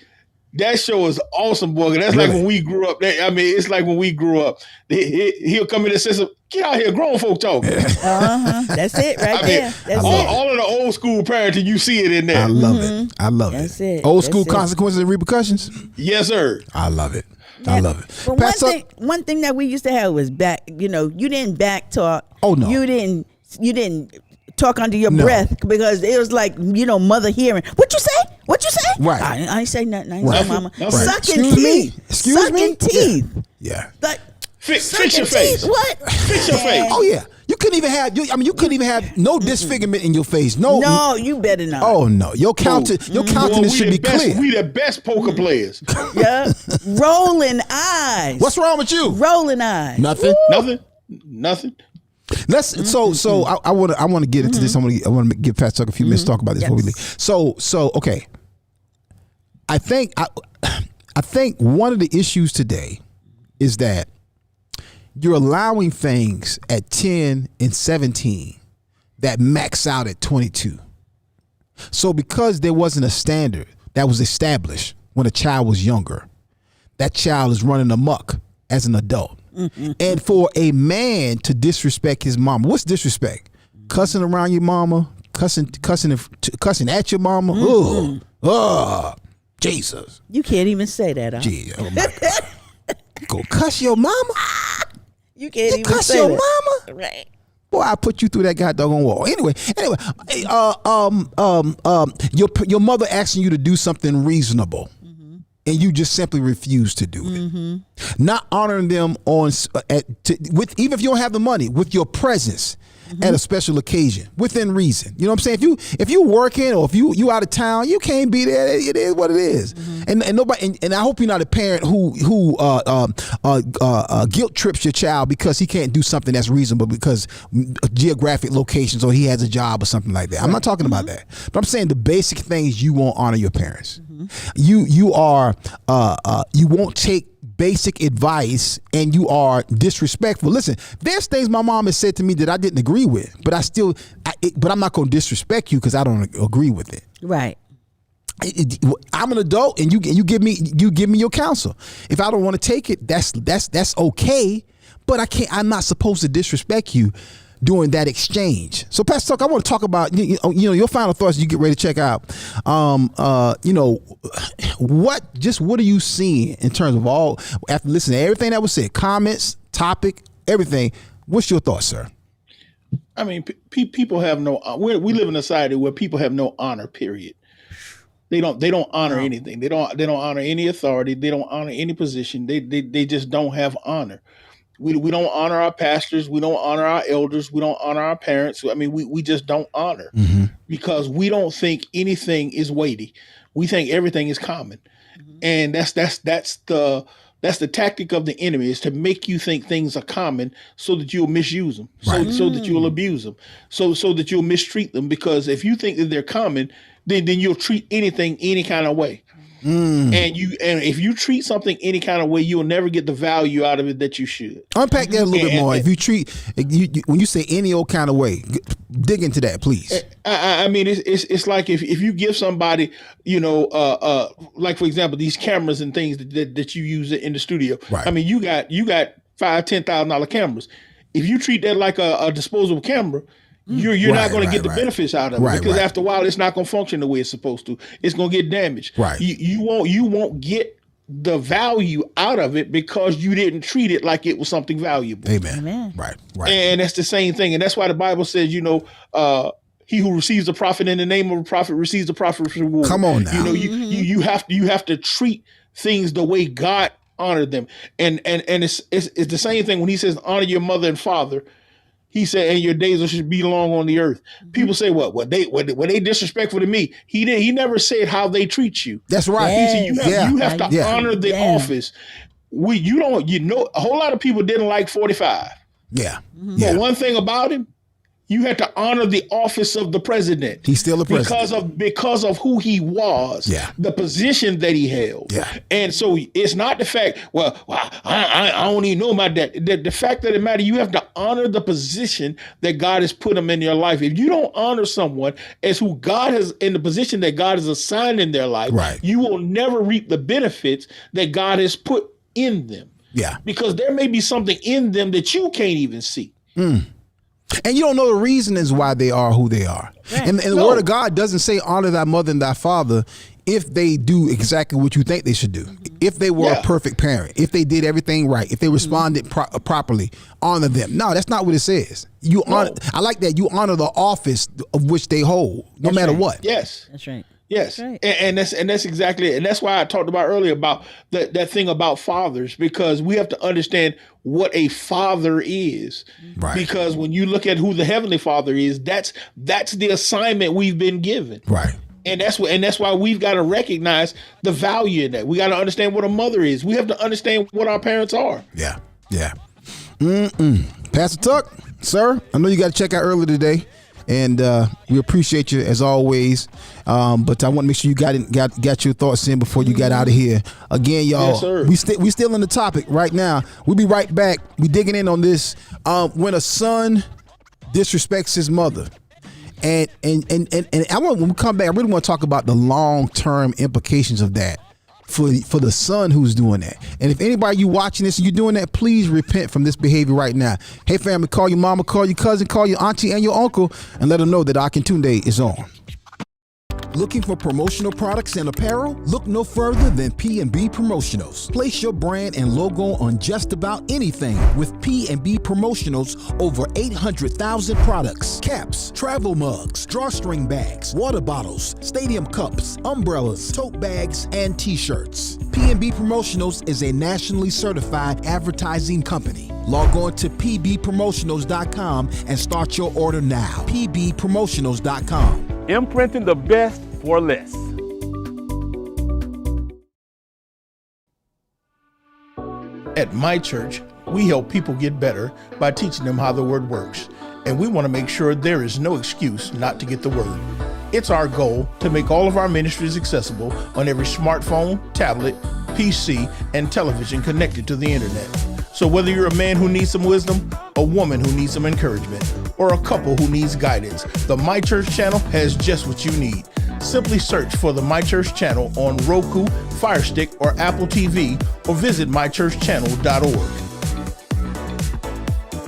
that show is awesome, boy. That's like when we grew up. It's like when we grew up. He'll come in and say, "Get out here, grown folk talking." That's it right there. That's it. All of the old school parenting, you see it in there. I love it. I love That's it. it. Old That's school it. consequences and repercussions. Yes, sir. I love it. I love it. But Pastor, one thing that we used to have was back. You didn't back talk. Oh, no. You didn't talk under your No. breath because it was like mother hearing. What you say? What you say? Right. I ain't say nothing. I ain't Right. say mama. Right. Sucking Excuse me? teeth. Excuse Sucking me? teeth. Yeah. Like Fix sucking your face. teeth. What? Fix your face. Oh yeah. You couldn't even have. You couldn't even have no disfigurement in your face. No. No, you better not. Oh no. Your countenance Boy, should be clear. We the best poker players. Yeah. Rolling eyes. What's wrong with you? Rolling eyes. Nothing. Nothing. Let's so I want to get into this. I want to give Pastor Tuck a few minutes to talk about this before we leave. So okay. I think one of the issues today is that you're allowing things at 10 and 17 that max out at 22. So because there wasn't a standard that was established when a child was younger, that child is running amok as an adult. And for a man to disrespect his mama, what's disrespect? Cussing around your mama, cussing at your mama. Jesus. You can't even say that. Huh? Gee, oh my God. Go cuss your mama? You can't You even cuss say your that. mama? Right. Boy, I put you through that goddamn wall. Anyway, your mother asking you to do something reasonable, and you just simply refuse to do it. Not honoring them even if you don't have the money, with your presence at a special occasion within reason. You know what I'm saying? If you working or if you out of town, you can't be there. It is what it is. And nobody. And I hope you're not a parent who guilt trips your child because he can't do something that's reasonable because geographic locations or he has a job or something like that. I'm not talking about that. But I'm saying the basic things you won't honor your parents. You won't take basic advice and you are disrespectful. Listen, there's things my mom has said to me that I didn't agree with, but I'm not going to disrespect you because I don't agree with it. Right. I'm an adult and you give me your counsel. If I don't want to take it, that's okay, but I'm not supposed to disrespect you during that exchange. So Pastor Tuck, I want to talk about your final thoughts as you get ready to check out. What are you seeing in terms of all, after listening to everything that was said, comments, topic, everything, what's your thoughts, sir? I mean, people have no. We live in a society where people have no honor. Period. They don't honor anything. They don't honor any authority. They don't honor any position. They just don't have honor. We don't honor our pastors. We don't honor our elders. We don't honor our parents. I mean, we just don't honor because we don't think anything is weighty. We think everything is common, and that's the tactic of the enemy, is to make you think things are common so that you'll misuse them, so that you'll abuse them, so that you'll mistreat them. Because if you think that they're common, then you'll treat anything any kind of way. And if you treat something any kind of way, you'll never get the value out of it that you should. Unpack that a little bit more. If you treat when you say any old kind of way, dig into that, please. I mean, it's like if you give somebody, like for example, these cameras and things that you use in the studio. Right. I mean, you got $5,000-$10,000 cameras. If you treat that like a disposable camera, you're not going to get the benefits out of it, because after a while it's not going to function the way it's supposed to. It's going to get damaged. Right. You won't get the value out of it because you didn't treat it like it was something valuable. Amen. Right. And that's the same thing. And that's why the Bible says, he who receives a prophet in the name of a prophet receives a prophet's reward. Come on now. You have to treat things the way God honored them. And it's the same thing when he says honor your mother and father. He said, and your days should be long on the earth. People say, were they disrespectful to me? He never said how they treat you. That's right. He said you have to honor the office. A whole lot of people didn't like 45. Yeah. But one thing about him, You had to honor the office of the president. He's still a president because of who he was, the position that he held. Yeah. And so it's not the fact, I don't even know about that. The fact that it matters, you have to honor the position that God has put him in your life. If you don't honor someone as who God has in the position that God has assigned in their life, you will never reap the benefits that God has put in them. Yeah. Because there may be something in them that you can't even see. And you don't know the reasons why they are who they are. Right. And the word of God doesn't say honor thy mother and thy father if they do exactly what you think they should do. If they were a perfect parent, if they did everything right, if they responded properly, honor them. No, that's not what it says. You honor. I like that. You honor the office of which they hold, no matter what. Yes. That's right. Yes, right. and that's exactly it. And that's why I talked about earlier about that thing about fathers, because we have to understand what a father is. Right. Because when you look at who the Heavenly Father is, that's the assignment we've been given. Right. And that's why we've got to recognize the value in that. We got to understand what a mother is. We have to understand what our parents are. Yeah. Yeah. Pastor Tuck, sir, I know you got to check out early today. And we appreciate you as always, but I want to make sure you got your thoughts in before you got out of here. Again, y'all, we still in the topic right now. We'll be right back. We digging in on this. When a son disrespects his mother, and when we come back, I really want to talk about the long-term implications of that for the son who's doing that. And if anybody you watching this and you're doing that, please repent from this behavior right now. Hey family, call your mama, call your cousin, call your auntie and your uncle, and let them know that Akintunde is on. Looking for promotional products and apparel? Look no further than P&B Promotionals. Place your brand and logo on just about anything with P&B Promotionals. Over 800,000 products, caps, travel mugs, drawstring bags, water bottles, stadium cups, umbrellas, tote bags, and t-shirts. P&B Promotionals is a nationally certified advertising company. Log on to pbpromotionals.com and start your order now. pbpromotionals.com. Imprinting the best for less. At my church, we help people get better by teaching them how the word works. And we want to make sure there is no excuse not to get the word. It's our goal to make all of our ministries accessible on every smartphone, tablet, PC, and television connected to the internet. So whether you're a man who needs some wisdom, a woman who needs some encouragement, or a couple who needs guidance, the My Church channel has just what you need. Simply search for the My Church channel on Roku, Fire Stick, or Apple TV, or visit mychurchchannel.org.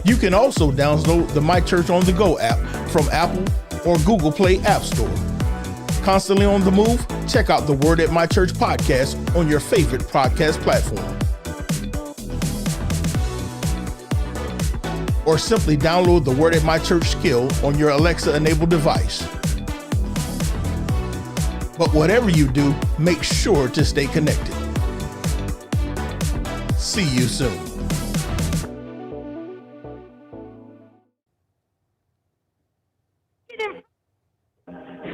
You can also download the My Church on the Go app from Apple or Google Play App Store. Constantly on the move? Check out the Word at My Church podcast on your favorite podcast platform. Or simply download the Word at My Church skill on your Alexa-enabled device. But whatever you do, make sure to stay connected. See you soon.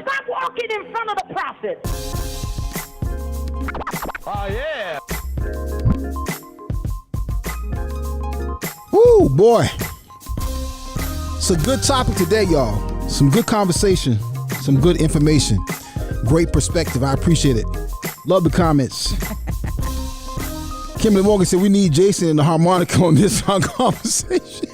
Stop walking in front of the prophet. Oh, yeah. Woo, boy. It's a good topic today, y'all. Some good conversation, some good information, great perspective. I appreciate it. Love the comments. Kimberly Morgan said we need Jason and the harmonica on this conversation.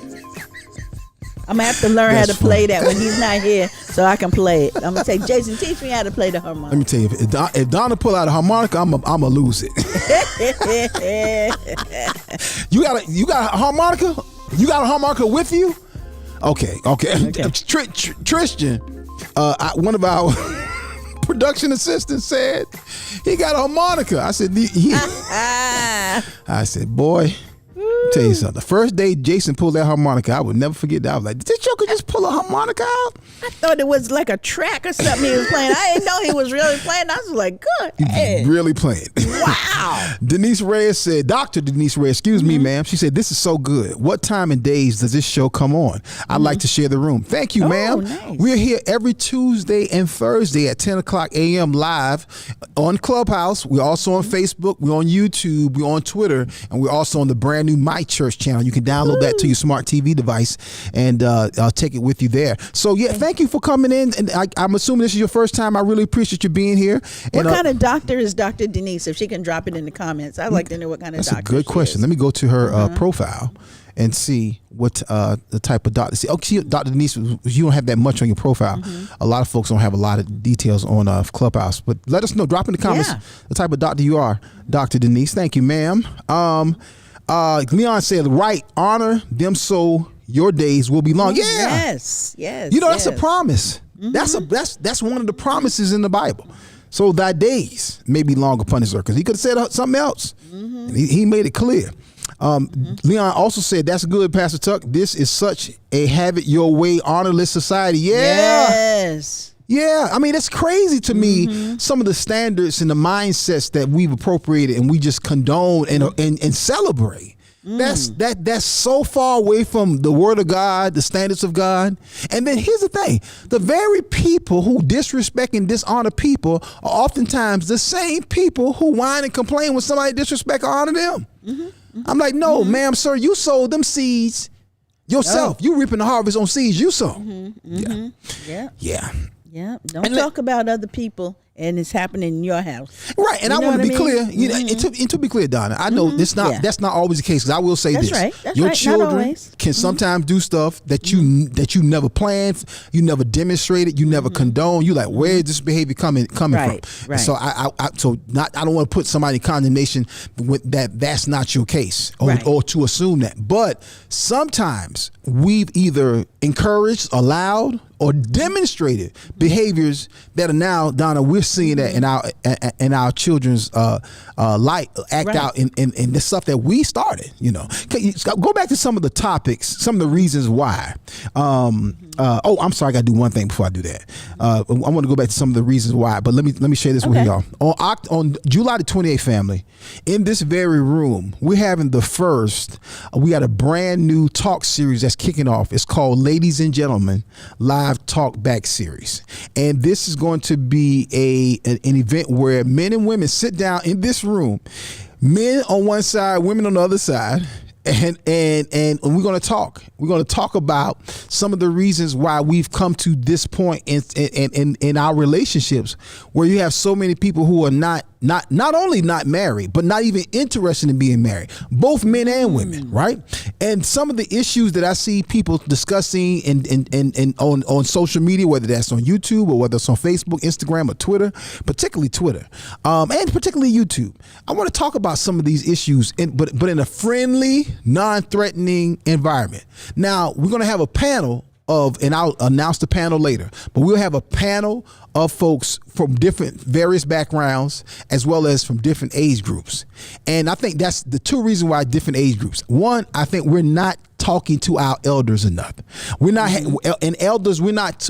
I'm going to have to learn how to play that when he's not here so I can play it. I'm going to say, Jason, teach me how to play the harmonica. Let me tell you, if Donna pull out a harmonica, I'm going to lose it. You got a harmonica? You got a harmonica with you? Okay. Tristan, one of our production assistants said he got a harmonica. I said, I said, boy, tell you something. The first day Jason pulled that harmonica, I would never forget that. I was like, did Joker just pull a harmonica out? I thought it was like a track or something he was playing. I didn't know he was really playing. I was like, good. He's really playing. Wow. Denise Reyes said, Dr. Denise Reyes, excuse me, ma'am. She said, this is so good. What time and days does this show come on? I'd like to share the room. Thank you, ma'am. Nice. We're here every Tuesday and Thursday at 10 o'clock a.m. live on Clubhouse. We're also on Facebook. We're on YouTube. We're on Twitter. And we're also on the brand new My My Church channel. You can download that to your smart TV device and take it with you there. So yeah, thank you for coming in. And I'm assuming this is your first time. I really appreciate you being here. What And, kind of doctor is Dr. Denise? If she can drop it in the comments, I'd like to know what kind of that's doctor. a good she question. is. Let me go to her profile and see what the type of doctor. See, Dr. Denise, you don't have that much on your profile. A lot of folks don't have a lot of details on Clubhouse. But let us know. Drop in the comments the type of doctor you are, Dr. Denise. Thank you, ma'am. Leon said, right, honor them so your days will be long. Yeah. Yes. You know, that's a promise. That's one of the promises in the Bible. So thy days may be long upon this earth. Because he could have said something else. And he made it clear. Leon also said, that's good, Pastor Tuck. This is such a have it your way, honorless society. Yeah. Yes. Yeah. I mean, it's crazy to me, some of the standards and the mindsets that we've appropriated and we just condone and celebrate. That's so far away from the word of God, the standards of God. And then here's the thing. The very people who disrespect and dishonor people are oftentimes the same people who whine and complain when somebody disrespect or honor them. I'm like, no, ma'am, sir, you sowed them seeds yourself. You reaping the harvest on seeds you sow. Yeah. Don't talk about other people and it's happening in your house. Right. And I want to be clear, you know, and to be clear, Donna, I know that's not always the case. Because I will say That's this. right. That's your right. Not children always. can sometimes do stuff that you never planned, you never demonstrated, you never condone. You like, where is this behavior coming from? Right. So I don't want to put somebody in condemnation with that's not your case or to assume that. But sometimes we've either encouraged, allowed, or demonstrated behaviors that are now, Donna, we're seeing that in our children's light act out in the stuff that we started. You know, go back to some of the topics, some of the reasons why. I'm sorry, I got to do one thing before I do that. I want to go back to some of the reasons why, but let me share this with y'all. On July the 28th, family, in this very room, we're having we got a brand new talk series that's kicking off. It's called Ladies and Gentlemen Live Talk Back Series. And this is going to be an event where men and women sit down in this room, men on one side, women on the other side. And we're going to talk. We're going to talk about some of the reasons why we've come to this point in our relationships, where you have so many people who are not only not married, but not even interested in being married, both men and women, right? And some of the issues that I see people discussing on social media, whether that's on YouTube or whether it's on Facebook, Instagram, or Twitter, particularly Twitter, and particularly YouTube. I want to talk about some of these issues, but in a friendly, non-threatening environment. Now, we're going to have a panel and I'll announce the panel later, but we'll have a panel of folks from various backgrounds, as well as from different age groups. And I think that's the two reasons why different age groups. One, I think we're not talking to our elders enough. We're not, and elders, we're not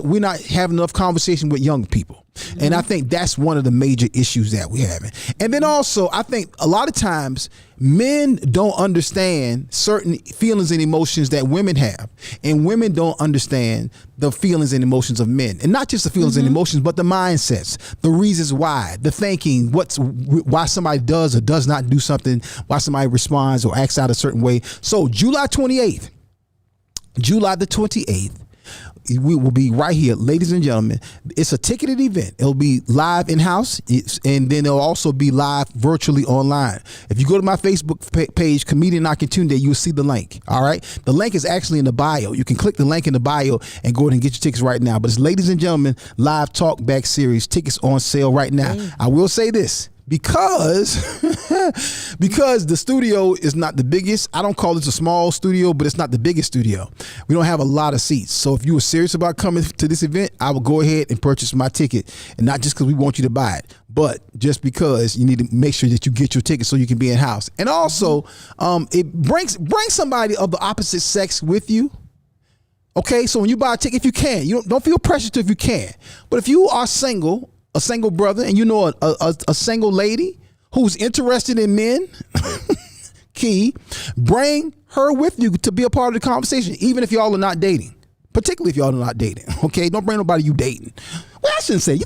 having enough conversation with young people. And I think that's one of the major issues that we're having. And then also, I think a lot of times men don't understand certain feelings and emotions that women have, and women don't understand the feelings and emotions of men, and not just the feelings and emotions, but the mindsets, the reasons why, the thinking, why somebody does or does not do something, why somebody responds or acts out a certain way. So July the 28th, we will be right here, ladies and gentlemen. It's a ticketed event. It'll be live in-house, and then it'll also be live virtually online. If you go to my Facebook page, Comedian Akintunde, you'll see the link. All right? The link is actually in the bio. You can click the link in the bio and go ahead and get your tickets right now. But it's Ladies and Gentlemen Live Talk Back Series. Tickets on sale right now. I will say this. Because the studio is not the biggest. I don't call this a small studio, but it's not the biggest studio. We don't have a lot of seats. So if you were serious about coming to this event, I will go ahead and purchase my ticket. And not just because we want you to buy it, but just because you need to make sure that you get your ticket so you can be in house. And also, it brings somebody of the opposite sex with you. Okay, so when you buy a ticket, if you can, you don't feel pressure to if you can. But if you are single, a single brother, and you know a single lady who's interested in men, bring her with you to be a part of the conversation, even if y'all are not dating. Particularly if y'all are not dating. Okay, don't bring nobody you dating. Well, I shouldn't say.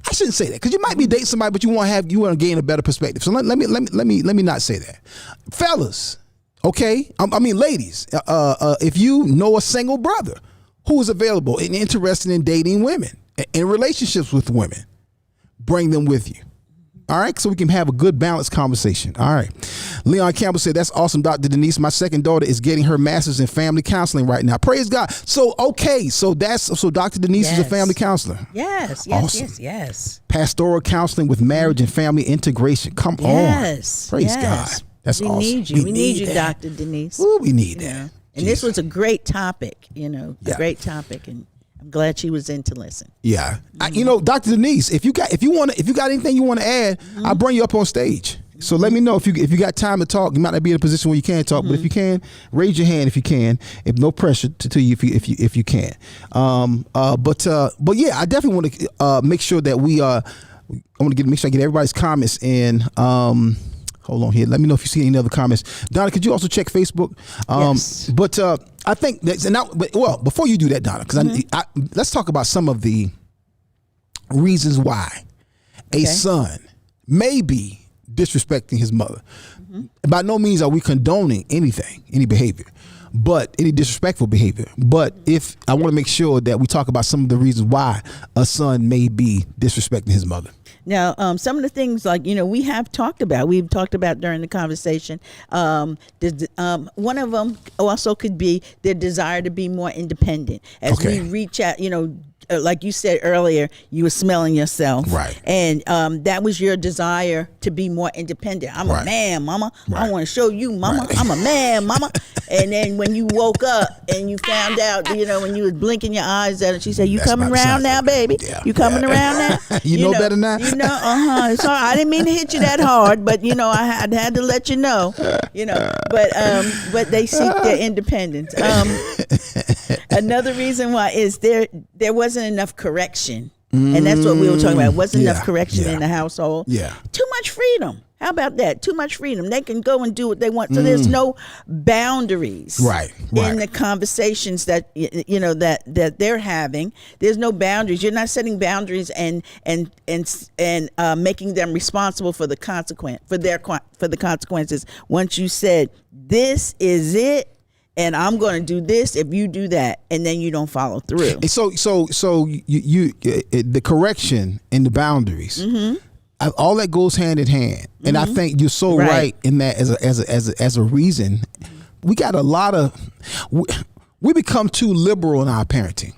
I shouldn't say that, because you might be dating somebody, but you want to gain a better perspective. So let me not say that, fellas. Okay, I mean, ladies, if you know a single brother who is available and interested in dating women, in relationships with women, bring them with you. All right, so we can have a good balanced conversation. All right. Leon Campbell said, "That's awesome, Dr. Denise. My second daughter is getting her master's in family counseling right now. Praise God." So, okay, so Dr. Denise is a family counselor. Yes, Awesome. yes. Pastoral counseling with marriage and family integration. Come on. Praise God. That's we awesome. Need you. We need you, that. Dr. Denise. Ooh, we need that. And this was a great topic, a great topic, and I'm glad she was in to listen. Yeah, Dr. Denise, if you got anything you want to add, I'll bring you up on stage. So let me know if you got time to talk. You might not be in a position where you can talk, but if you can, raise your hand if you can. If no pressure to you if you can. But yeah, I definitely want to make sure that make sure I get everybody's comments in. Hold on here. Let me know if you see any other comments. Donna, could you also check Facebook? Yes. But I think before you do that, Donna, because let's talk about some of the reasons why a son may be disrespecting his mother. By no means are we condoning any behavior, but any disrespectful behavior. But if I want to make sure that we talk about some of the reasons why a son may be disrespecting his mother. Now, some of the things we've talked about during the conversation. One of them also could be their desire to be more independent as we reach out. Like you said earlier, you were smelling yourself, right? And that was your desire to be more independent. I'm a man, mama. I want to show you, mama. I'm a man, mama. And then when you woke up and you found out, when you was blinking your eyes at her, she said, "You coming around now, baby? Yeah. You coming around now? you know better now. Sorry, I didn't mean to hit you that hard, but I had to let you know. But they seek their independence. Another reason why is there wasn't enough correction, and that's what we were talking about. Wasn't enough correction in the household. Yeah, too much freedom. How about that? Too much freedom. They can go and do what they want. So there's no boundaries, right. in the conversations that that they're having. There's no boundaries. You're not setting boundaries and making them responsible for the consequences. Once you said, "This is it, and I'm going to do this if you do that," and then you don't follow through. And so you the correction and the boundaries. All that goes hand in hand, and I think you're so right in that as a reason. We got a lot of we become too liberal in our parenting.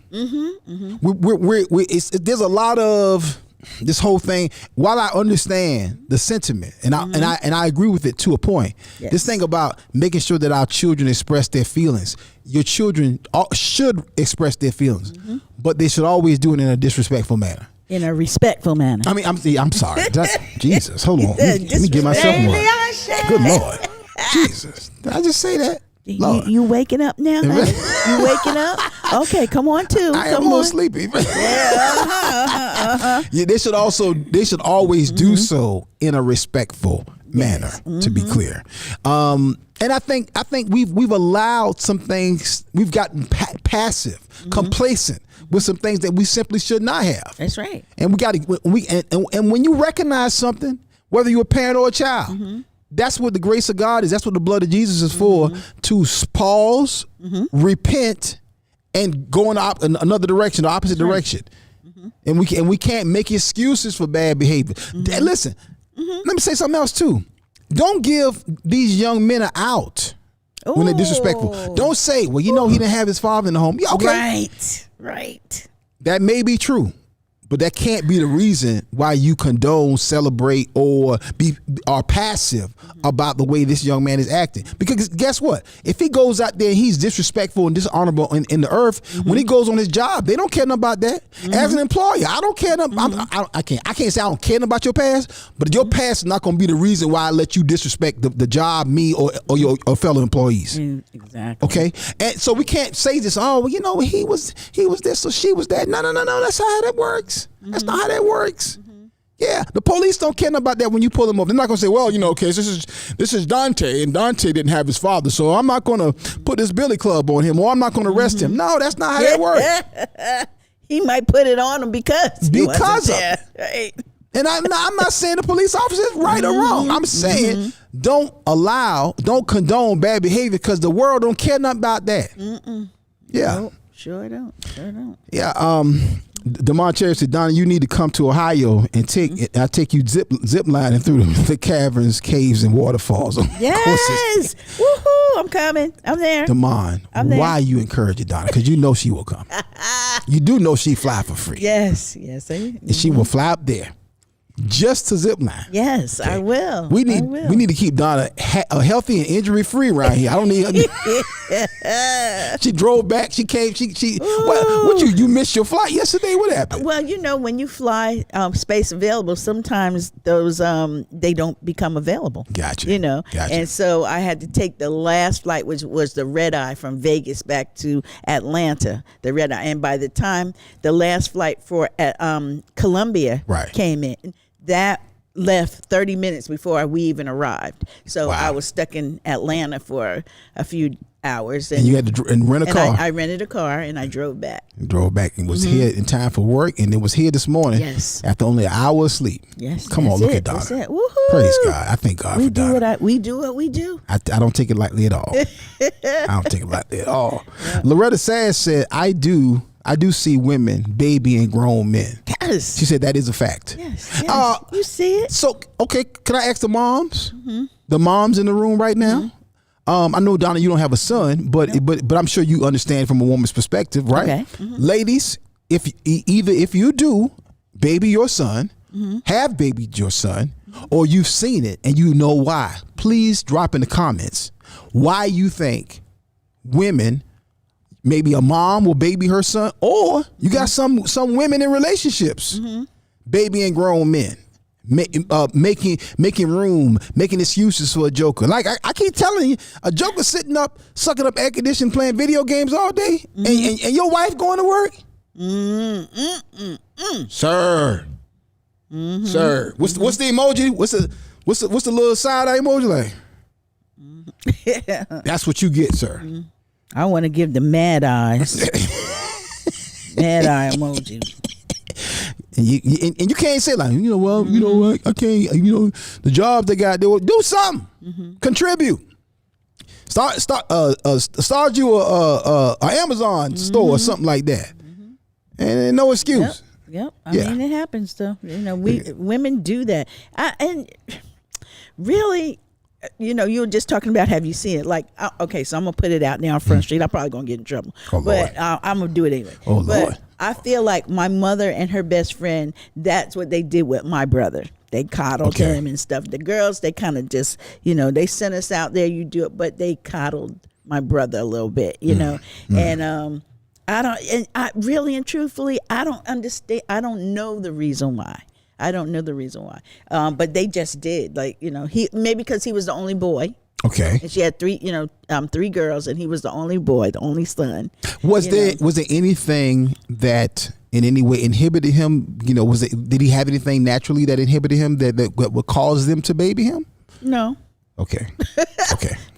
There's a lot of this whole thing. While I understand the sentiment and I agree with it to a point, this thing about making sure that our children express their feelings. Your children should express their feelings, but they should always do it in a disrespectful manner. In a respectful manner. I mean, I'm sorry. Jesus, hold on. Let me give myself one. Good Lord. Jesus. Did I just say that? You waking up now? You waking up? Okay, come on too. I am a little sleepy. Yeah, they should always do so in a respectful manner, to be clear. And I think we've allowed some things. We've gotten passive, complacent with some things that we simply should not have. That's right. And we got to and when you recognize something, whether you're a parent or a child, that's what the grace of God is. That's what the blood of Jesus is for. To pause, repent, and go in another direction, the opposite direction. And we can't make excuses for bad behavior. Listen, let me say something else too. Don't give these young men an out when they're disrespectful. Don't say, "Well, he didn't have his father in the home." Yeah, okay. Right. That may be true, but that can't be the reason why you condone, celebrate, or are passive about the way this young man is acting. Because guess what? If he goes out there and he's disrespectful and dishonorable in the earth, when he goes on his job, they don't care nothing about that. As an employer, I don't care nothing. I can't say I don't care nothing about your past, but your past is not going to be the reason why I let you disrespect the job, me, or your fellow employees. Exactly. Okay, and so we can't say this. Oh, well, he was this or she was that. No. That's how that works. That's not how that works. Yeah, the police don't care about that when you pull them over. They're not going to say, "Well, okay, this is Dante, and Dante didn't have his father, so I'm not going to put this billy club on him, or I'm not going to arrest him." No, that's not how that works. He might put it on him because of right. And I'm not saying the police officer is right or wrong. I'm saying don't condone bad behavior because the world don't care nothing about that. Yeah. Nope, sure don't. Yeah. Demond Cherry said, Donna, you need to come to Ohio and I'll take you zip lining through the caverns, caves, and waterfalls. Yes. Woohoo! I'm coming. I'm there. Demond, why you encourage Donna? Because you know she will come. You do know she fly for free. Yes. And she will fly up there just to zip line. Yes, okay. I will. We need to keep Donna healthy and injury free around here. I don't need her. She drove back. She came. What you missed your flight yesterday? What happened? Well, when you fly space available, sometimes those they don't become available. Gotcha. Gotcha. And so I had to take the last flight, which was the red eye from Vegas back to Atlanta. The red eye, and by the time the last flight for Columbia came in, that left 30 minutes before we even arrived. So I was stuck in Atlanta for a few hours. And you had to rent a car. I rented a car and I drove back. And was here in time for work, and it was here this morning. Yes. After only an hour of sleep. Yes. Come on, look at Donna. Woohoo. Praise God. I thank God for Donna. We do what we do. I don't take it lightly at all. I don't take it lightly at all. Yeah. Loretta Sass said, I do see women babying grown men. Yes. She said that is a fact. Yes. You see it. So, okay, can I ask the moms? The moms in the room right now? I know, Donna, you don't have a son, but I'm sure you understand from a woman's perspective, right? Okay. Ladies, if you do baby your son, have babied your son, or you've seen it and you know why, please drop in the comments why you think women, maybe a mom will baby her son, or you got some women in relationships babying grown men, making room, making excuses for a joker. Like I keep telling you, a joker sitting up, sucking up air conditioning, playing video games all day, and your wife going to work. Sir, sir, what's the emoji? What's the little side eye emoji like? That's what you get, sir. I want to give the mad eyes. Mad eye emoji. And you can't say like, you know what, I can't, the jobs they got, they will do something. Contribute. Start you a Amazon store or something like that. And no excuse. Yep. I mean, it happens though. Women do that. And really, you were just talking about, have you seen it? Like, okay, so I'm going to put it out now on Front Street. I'm probably going to get in trouble. But I'm going to do it anyway. Oh, Lord. I feel like my mother and her best friend, that's what they did with my brother. They coddled him and stuff. The girls, they kind of just, they sent us out there, you do it, but they coddled my brother a little bit, And I really and truthfully, I don't understand. I don't know the reason why. But they just did. Like, he maybe because he was the only boy. Okay. And she had three girls, and he was the only boy, the only son. Was there anything that in any way inhibited him? Did he have anything naturally that inhibited him that would cause them to baby him? No. Okay.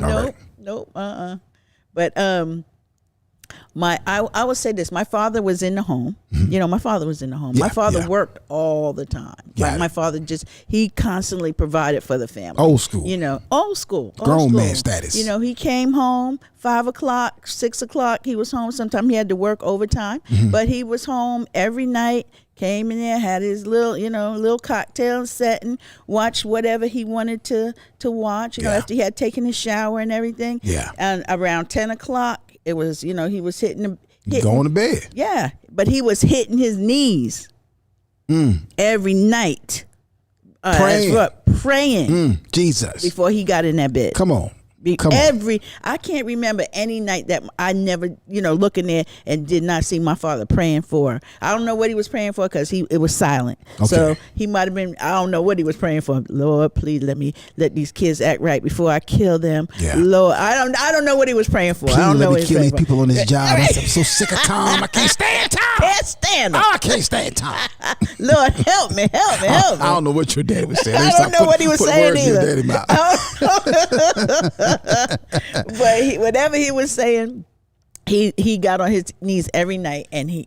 All right. Nope. But I would say this. My father was in the home. My father was in the home. My father worked all the time. My father he constantly provided for the family. Old school. Old school. Grown man status. He came home 5 o'clock, 6 o'clock. He was home. Sometimes he had to work overtime, but he was home every night. Came in there, had his little cocktail setting, watched whatever he wanted to watch. After he had taken his shower and everything. Yeah. And around 10 o'clock. It was, he was hitting going to bed. Yeah, but he was hitting his knees every night. Praying. Jesus. Before he got in that bed. Come on. I can't remember any night that I never, looking there and did not see my father praying for. I don't know what he was praying for because it was silent. Okay. So he might have been, I don't know what he was praying for. Lord, please let these kids act right before I kill them. Yeah. Lord, I don't know what he was praying for. Please I don't know let me kill these people on this job. I'm so sick of Tom. I can't stand Tom. Can't stand him. I can't stand Tom. Lord, help me. I don't know what your dad was saying. I don't know what he was saying either. But whatever he was saying, he got on his knees every night, and he,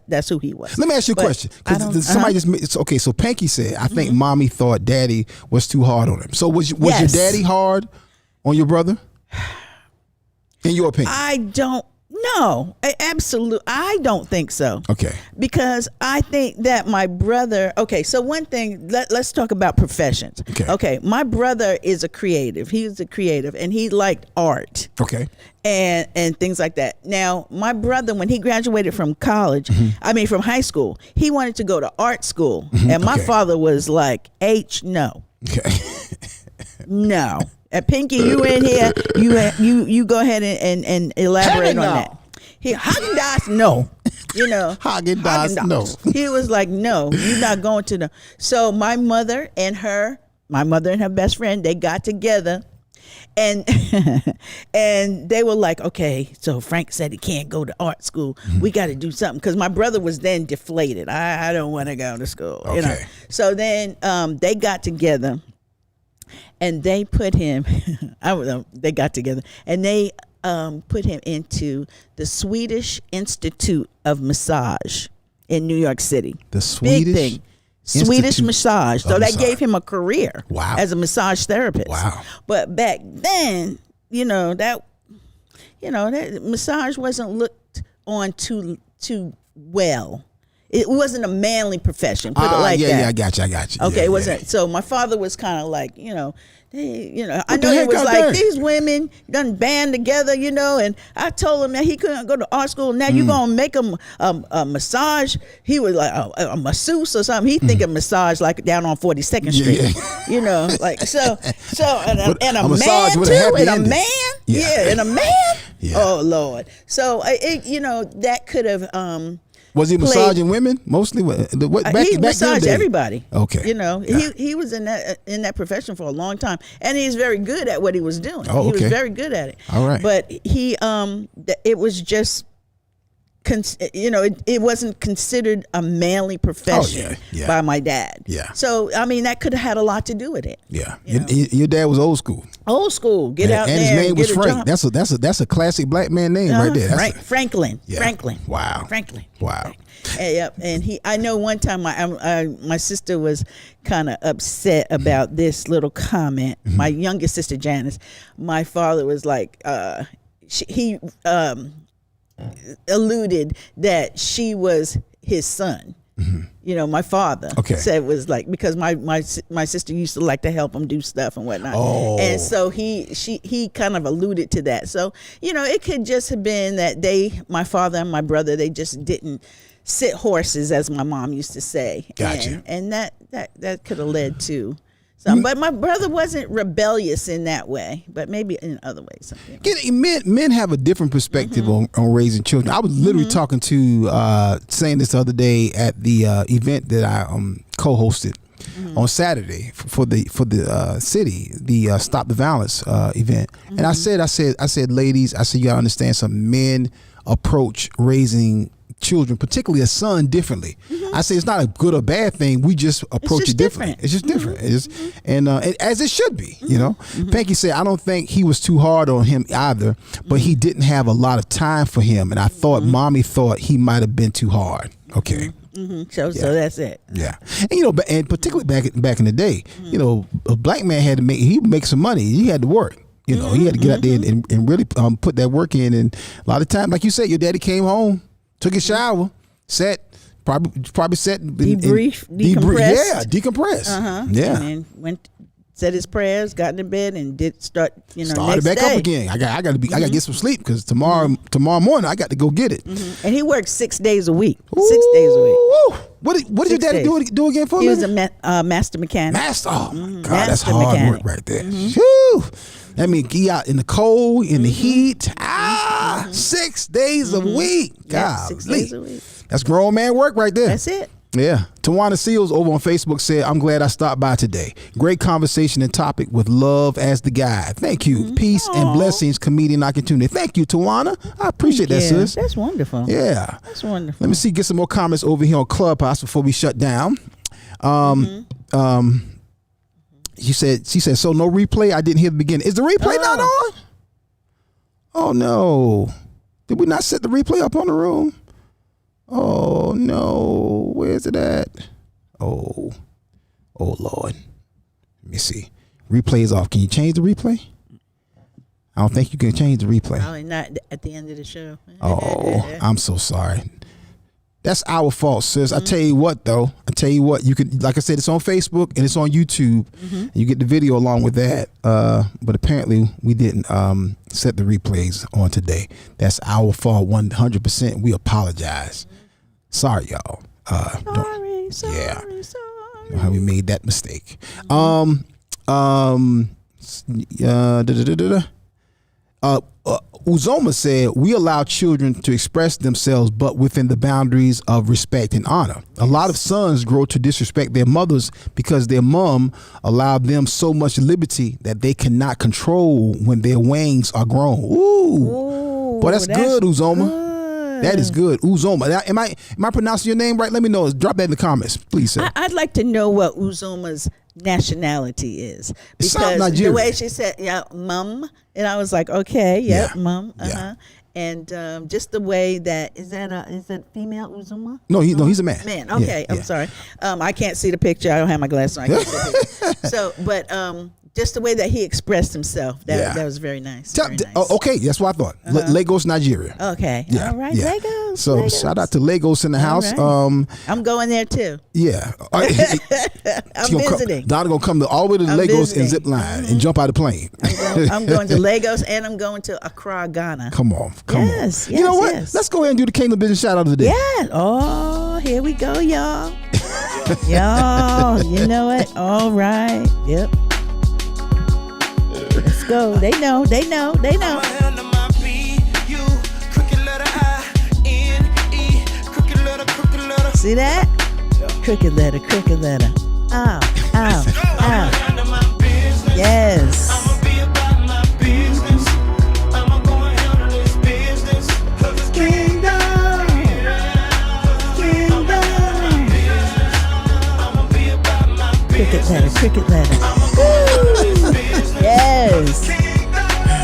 that's who he was. Let me ask you a question, because somebody it's okay. So Panky said, I think mommy thought daddy was too hard on him. So was your daddy hard on your brother? In your opinion? I don't know. Absolutely, I don't think so. Okay. Because I think that my brother. Okay, so one thing. Let's talk about professions. Okay. My brother is a creative. He's a creative, and he liked art. Okay. And things like that. Now, my brother, when he graduated from college, from high school, he wanted to go to art school, and my father was like, no. Okay. No. Pinky, you in here? You go ahead and elaborate on that. Haagen-Dazs, no. Haagen-Dazs, no. He was like, no, you're not going to the. So my mother and her best friend, they got together, and and they were like, okay, so Frank said he can't go to art school. We got to do something, because my brother was then deflated. I don't want to go to school. Okay. So then they got together. And they put him, they got together, and they put him into the Swedish Institute of Massage in New York City. The Swedish? Big thing. Swedish massage. So that massage. gave him a career as a massage therapist. Wow. But back then, that massage wasn't looked on too well. It wasn't a manly profession. Put it like that. Yeah, I got you. Okay, it wasn't. So my father was kind of like, I know it was like these women done band together, and I told him that he couldn't go to art school. Now you gonna make him a massage? He was like a masseuse or something. He think of massage like down on 42nd Street, like so and a man too, and a man, and a man. Yeah. Oh Lord. So that could have. Was he massaging women mostly? He massaged everybody. Okay. He was in that profession for a long time, and he's very good at what he was doing. Oh, okay. He was very good at it. All right. But he, it was just, it wasn't considered a manly profession by my dad. Yeah. So that could have had a lot to do with it. Yeah. Your dad was old school. Old school. Get out and there. And his name was Frank. That's a classic black man name right there. Franklin. Yeah. Franklin. Wow. Franklin. Wow. Yep. And I know one time my sister was kind of upset about this little comment. My youngest sister Janice. My father was like, he alluded that she was his son. My father said was like, because my sister used to like to help him do stuff and whatnot. Oh. And so he kind of alluded to that. So, it could just have been that my father and my brother, they just didn't sit horses, as my mom used to say. Gotcha. And that could have led to something. But my brother wasn't rebellious in that way, but maybe in other ways. Men have a different perspective on raising children. I was literally talking to saying this the other day at the event that I co-hosted on Saturday for the city, the Stop the Violence event. And I said, ladies, you gotta understand something. Men approach raising children, particularly a son, differently. I say it's not a good or bad thing. We just approach it differently. It's just different. And as it should be, Panky said, I don't think he was too hard on him either, but he didn't have a lot of time for him. And I thought mommy thought he might have been too hard. Okay. So that's it. Yeah. And and particularly back in the day, a black man had to make some money. He had to work. He had to get out there and really put that work in. And a lot of time, like you said, your daddy came home, took a shower, probably sat, decompressed. Yeah, decompressed. Yeah, and went, said his prayers, got into bed, and started back next up day. again. I got to get some sleep, because tomorrow morning I got to go get it. And he worked 6 days a week. 6 days a week. What did your daddy do again for me? He was a master mechanic. Master. Oh my God, Master that's hard mechanic. work right there. Whew. That means he out in the cold, in the heat. 6 days a week. God, 6 days a week. That's grown man work right there. That's it. Yeah. Tawana Seals over on Facebook said, I'm glad I stopped by today. Great conversation and topic with love as the guide. Thank you. Peace and blessings, comedian Akintunde. Thank you, Tawana. I appreciate that, sis. That's wonderful. Yeah. That's wonderful. Let me get some more comments over here on Clubhouse before we shut down. She said, so no replay? I didn't hear the beginning. Is the replay not on? Oh, no. Did we not set the replay up on the room? Oh no, where's it at? Oh Lord. Let me see. Replay is off. Can you change the replay? I don't think you can change the replay. Probably not at the end of the show. Oh, I'm so sorry. That's our fault, sis. I tell you what, though. You could, like I said, it's on Facebook and it's on YouTube. You get the video along with that. But apparently we didn't set the replays on today. That's our fault, 100%. We apologize. Sorry, y'all. Sorry. How we made that mistake. Uzoma said, we allow children to express themselves, but within the boundaries of respect and honor. A lot of sons grow to disrespect their mothers because their mom allowed them so much liberty that they cannot control when their wings are grown. Ooh. Boy, that's good, Uzoma. Good. That is good. Uzoma. Now, am I pronouncing your name right? Let me know. Drop that in the comments, please, sir. I'd like to know what Uzoma's nationality is, South because Nigeria. the way she said, "Yeah, mum," and I was like, "Okay, yeah, mum." Yeah. And just the way that is that female Uzoma? No, he's a man. Man, okay. Yeah. I'm sorry. I can't see the picture. I don't have my glasses on. I can't see the picture. So, but just the way that he expressed himself, that was very nice. Very nice. Okay, that's what I thought. Lagos, Nigeria. Okay. Yeah, All right. yeah. Lagos. So Lagos. shout out to Lagos in the house. Right. I'm going there too. Yeah. I'm visiting. Donna gonna come all the way to Lagos and zip line and jump out of the plane. I'm going to Lagos and I'm going to Accra, Ghana. Come on. Yes, You know what? yes. Let's go ahead and do the Kingdom Business shout out of the day. Yeah. Oh, here we go, y'all. Y'all, you know what? All right. Yep. Let's go. They know. See that? Crooked letter. Ow. Yes. Cricket letter.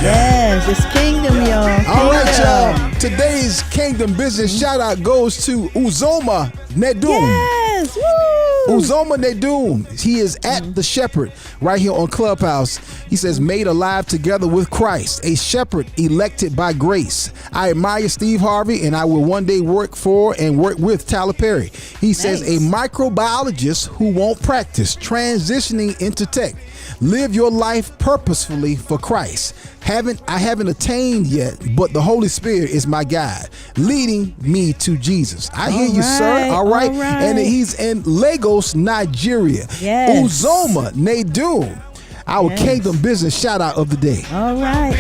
Yes, it's kingdom, y'all. All right, y'all. Today's Kingdom Business shout out goes to Uzoma Nedum. Yes, woo. Uzoma Nedum. He is at the Shepherd right here on Clubhouse. He says, made alive together with Christ, a shepherd elected by grace. I admire Steve Harvey and I will one day work for and work with Tyler Perry. He says, a microbiologist who won't practice, transitioning into tech. Live your life purposefully for Christ. I haven't attained yet, but the Holy Spirit is my guide, leading me to Jesus. I hear you, sir. All right. And he's in Lagos, Nigeria. Yes. Uzoma Nedum, our Kingdom Business shout out of the day. All right.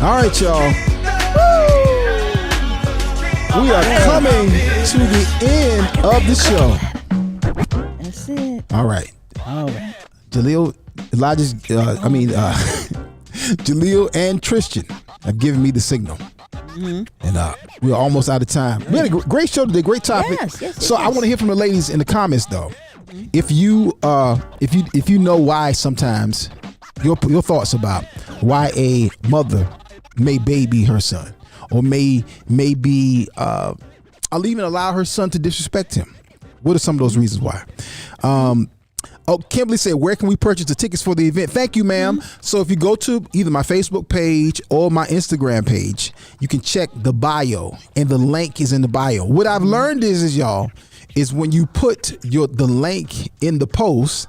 All right, y'all. We are coming to the end of the show. That's it. All right. Jaleel, Jaleel and Tristan have given me the signal. And we're almost out of time. We had a great show today, great topic. Yes, I want to hear from the ladies in the comments, though. If you know why sometimes your thoughts about why a mother may baby her son, or may be I'll even allow her son to disrespect him. What are some of those reasons why? Kimberly said, where can we purchase the tickets for the event? Thank you, ma'am. So if you go to either my Facebook page or my Instagram page, you can check the bio, and the link is in the bio. What I've learned is when you put the link in the post,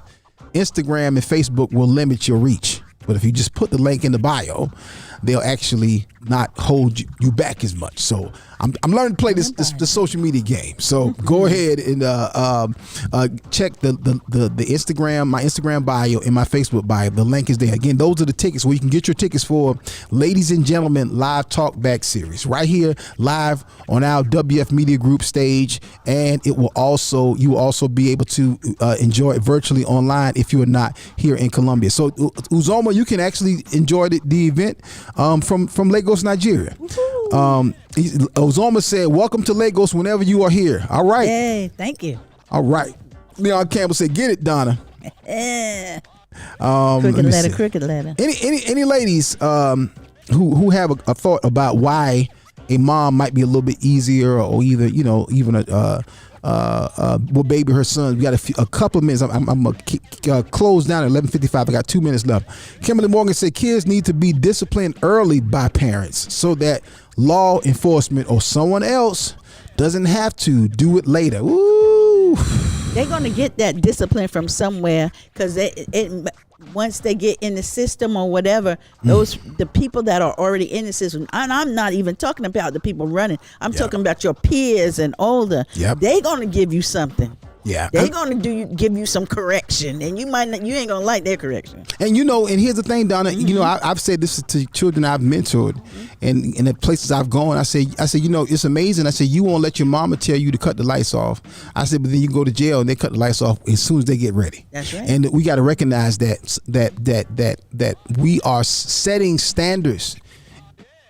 Instagram and Facebook will limit your reach. But if you just put the link in the bio, they'll actually not hold you back as much. So I'm learning to play the social media game. So go ahead and check the Instagram, my Instagram bio and my Facebook bio. The link is there. Again, those are the tickets where you can get your tickets for Ladies and Gentlemen Live Talk Back series right here live on our WF Media Group stage, and you will also be able to enjoy it virtually online if you are not here in Colombia. So Uzoma, you can actually enjoy the event from Lagos, Nigeria. Uzoma said, welcome to Lagos whenever you are here. All right. Hey, thank you. All right. Leon Campbell said, get it, Donna. Crooked let me letter, see. crooked letter. Any ladies who have a thought about why a mom might be a little bit easier, or either even will baby her son. We got a couple of minutes. I'm gonna close down at 11:55. I got 2 minutes left. Kimberly Morgan said kids need to be disciplined early by parents so that law enforcement or someone else doesn't have to do it later. Ooh. They're going to get that discipline from somewhere, because once they get in the system or whatever, the people that are already in the system, and I'm not even talking about the people running, I'm talking about your peers and older. Yep. They're going to give you something. Yeah, they're going to give you some correction, and you ain't going to like their correction. And and here's the thing, Donna. I've said this to children I've mentored, and in the places I've gone. I say, it's amazing. I said, you won't let your mama tell you to cut the lights off. I said, but then you go to jail and they cut the lights off as soon as they get ready. That's right. And we got to recognize that we are setting standards.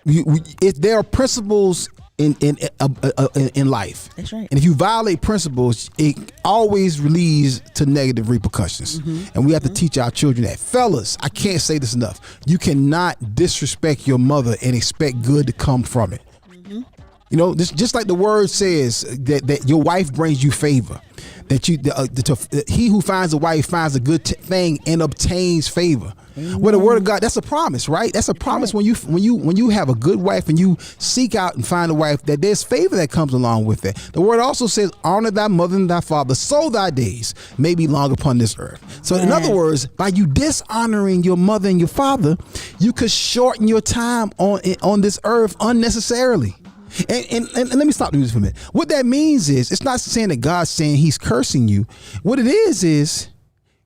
There are principles in life. That's right. And if you violate principles, it always leads to negative repercussions. And we have to teach our children that. Fellas, I can't say this enough. You cannot disrespect your mother and expect good to come from it. Just like the word says that your wife brings you favor. That he who finds a wife finds a good thing and obtains favor. Well, the word of God, that's a promise, right? That's a promise. When you have a good wife and you seek out and find a wife, that there's favor that comes along with it. The word also says, honor thy mother and thy father, so thy days may be long upon this earth. So in other words, by you dishonoring your mother and your father, you could shorten your time on this earth unnecessarily. And let me stop the music for a minute. What that means is, it's not saying that God's saying he's cursing you. What it is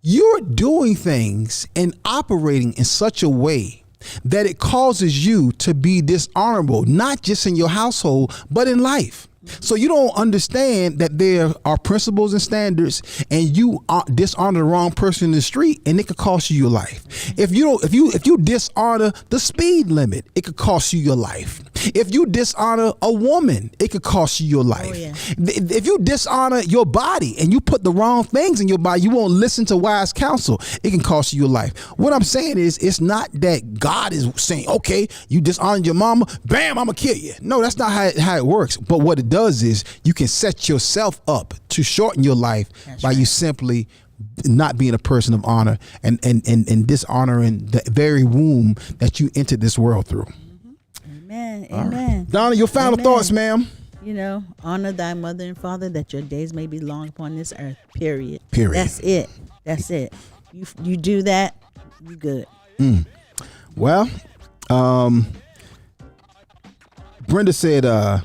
you're doing things and operating in such a way that it causes you to be dishonorable, not just in your household, but in life. So you don't understand that there are principles and standards, and you dishonor the wrong person in the street, and it could cost you your life. If you dishonor the speed limit, it could cost you your life. If you dishonor a woman, it could cost you your life. Oh, yeah. If you dishonor your body and you put the wrong things in your body, you won't listen to wise counsel, it can cost you your life. What I'm saying is, it's not that God is saying, okay, you dishonored your mama, bam, I'm gonna kill you. No, that's not how it works. But what it does is, you can set yourself up to shorten your life by you simply not being a person of honor and dishonoring the very womb that you entered this world through. Amen. Amen. Right. Donna, your final thoughts, ma'am. Honor thy mother and father, that your days may be long upon this earth. Period. Period. That's it. You do that, you good. Well, Brenda said,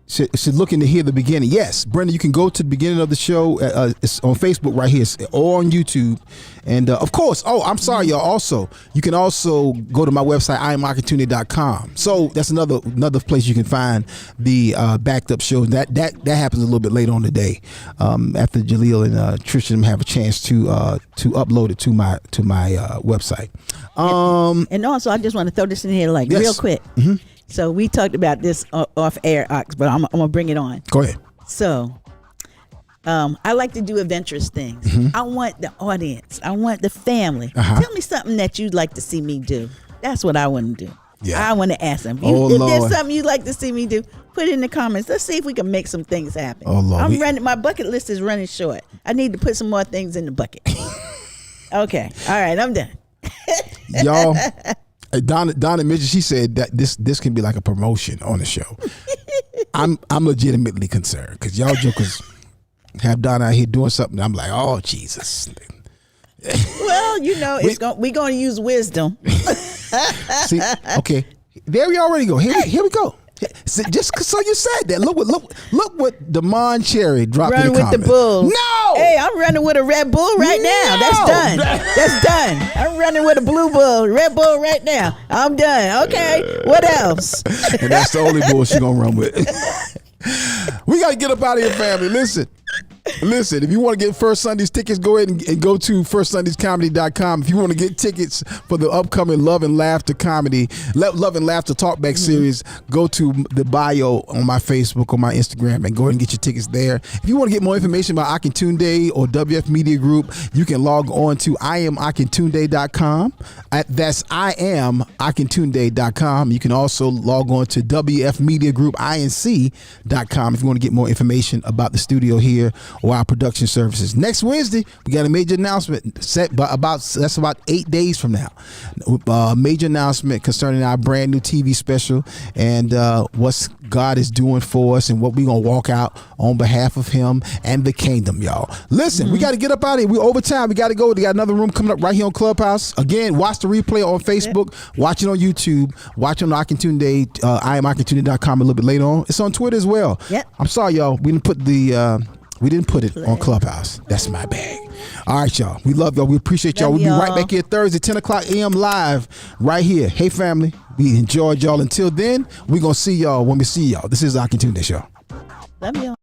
she's looking to hear the beginning. Yes, Brenda, you can go to the beginning of the show. It's on Facebook right here, or on YouTube. And of course, I'm sorry, y'all. Also, you can also go to my website, IamAkintunde.com. So that's another place you can find the backed up shows. That happens a little bit later on today, after Jaleel and Trisha have a chance to upload it to my website. And also, I just want to throw this in here real quick. So we talked about this off air, Ox, but I'm gonna bring it on. Go ahead. So, I like to do adventurous things. I want the audience. I want the family. Tell me something that you'd like to see me do. That's what I want to do. Yeah. I want to ask them. If there's something you'd like to see me do, put it in the comments. Let's see if we can make some things happen. Oh, Lord. My bucket list is running short. I need to put some more things in the bucket. Okay. All right. I'm done. Y'all. Donna mentioned, she said that this can be like a promotion on the show. I'm legitimately concerned because y'all jokers have Donna out here doing something. I'm like, oh Jesus. Well, we're going to use wisdom. See, okay, there we already go. Here we go. Just so you said that, look what Damon Cherry dropped in the Run with comments. the Bulls. No! Hey, I'm running with a Red Bull right now. That's done. I'm running with a Blue Bull, Red Bull right now. I'm done. Okay, what else? And that's the only bull she gonna run with. We gotta get up out of here, family. Listen, Listen, if you want to get First Sunday's tickets, go ahead and go to firstsundayscomedy.com. If you want to get tickets for the upcoming Love and Laughter comedy, Love and Laughter Talkback series, go to the bio on my Facebook or my Instagram and go ahead and get your tickets there. If you want to get more information about Akintunde or WF Media Group, you can log on to IamAkintunde.com. That's IamAkintunde.com. You can also log on to WF Media Group INC.com if you want to get more information about the studio here or our production services. Next Wednesday, we got a major announcement set that's about 8 days from now. Major announcement concerning our brand new TV special and what God is doing for us and what we're going to walk out on behalf of him and the kingdom, y'all. Listen, we got to get up out of here. We're over time. We got to go. We got another room coming up right here on Clubhouse. Again, watch the replay on Facebook. Watch it on YouTube. Watch it on Akintunde, IamAkintunde.com a little bit later on. It's on Twitter as well. Yep. I'm sorry, y'all. We didn't put it on Clubhouse. That's my bag. All right, y'all. We love y'all. We appreciate y'all. Love We'll be right y'all. back here Thursday, 10 o'clock a.m. live right here. Hey, family. We enjoyed y'all. Until then, we're going to see y'all when we see y'all. This is Akintunde Show. Love y'all.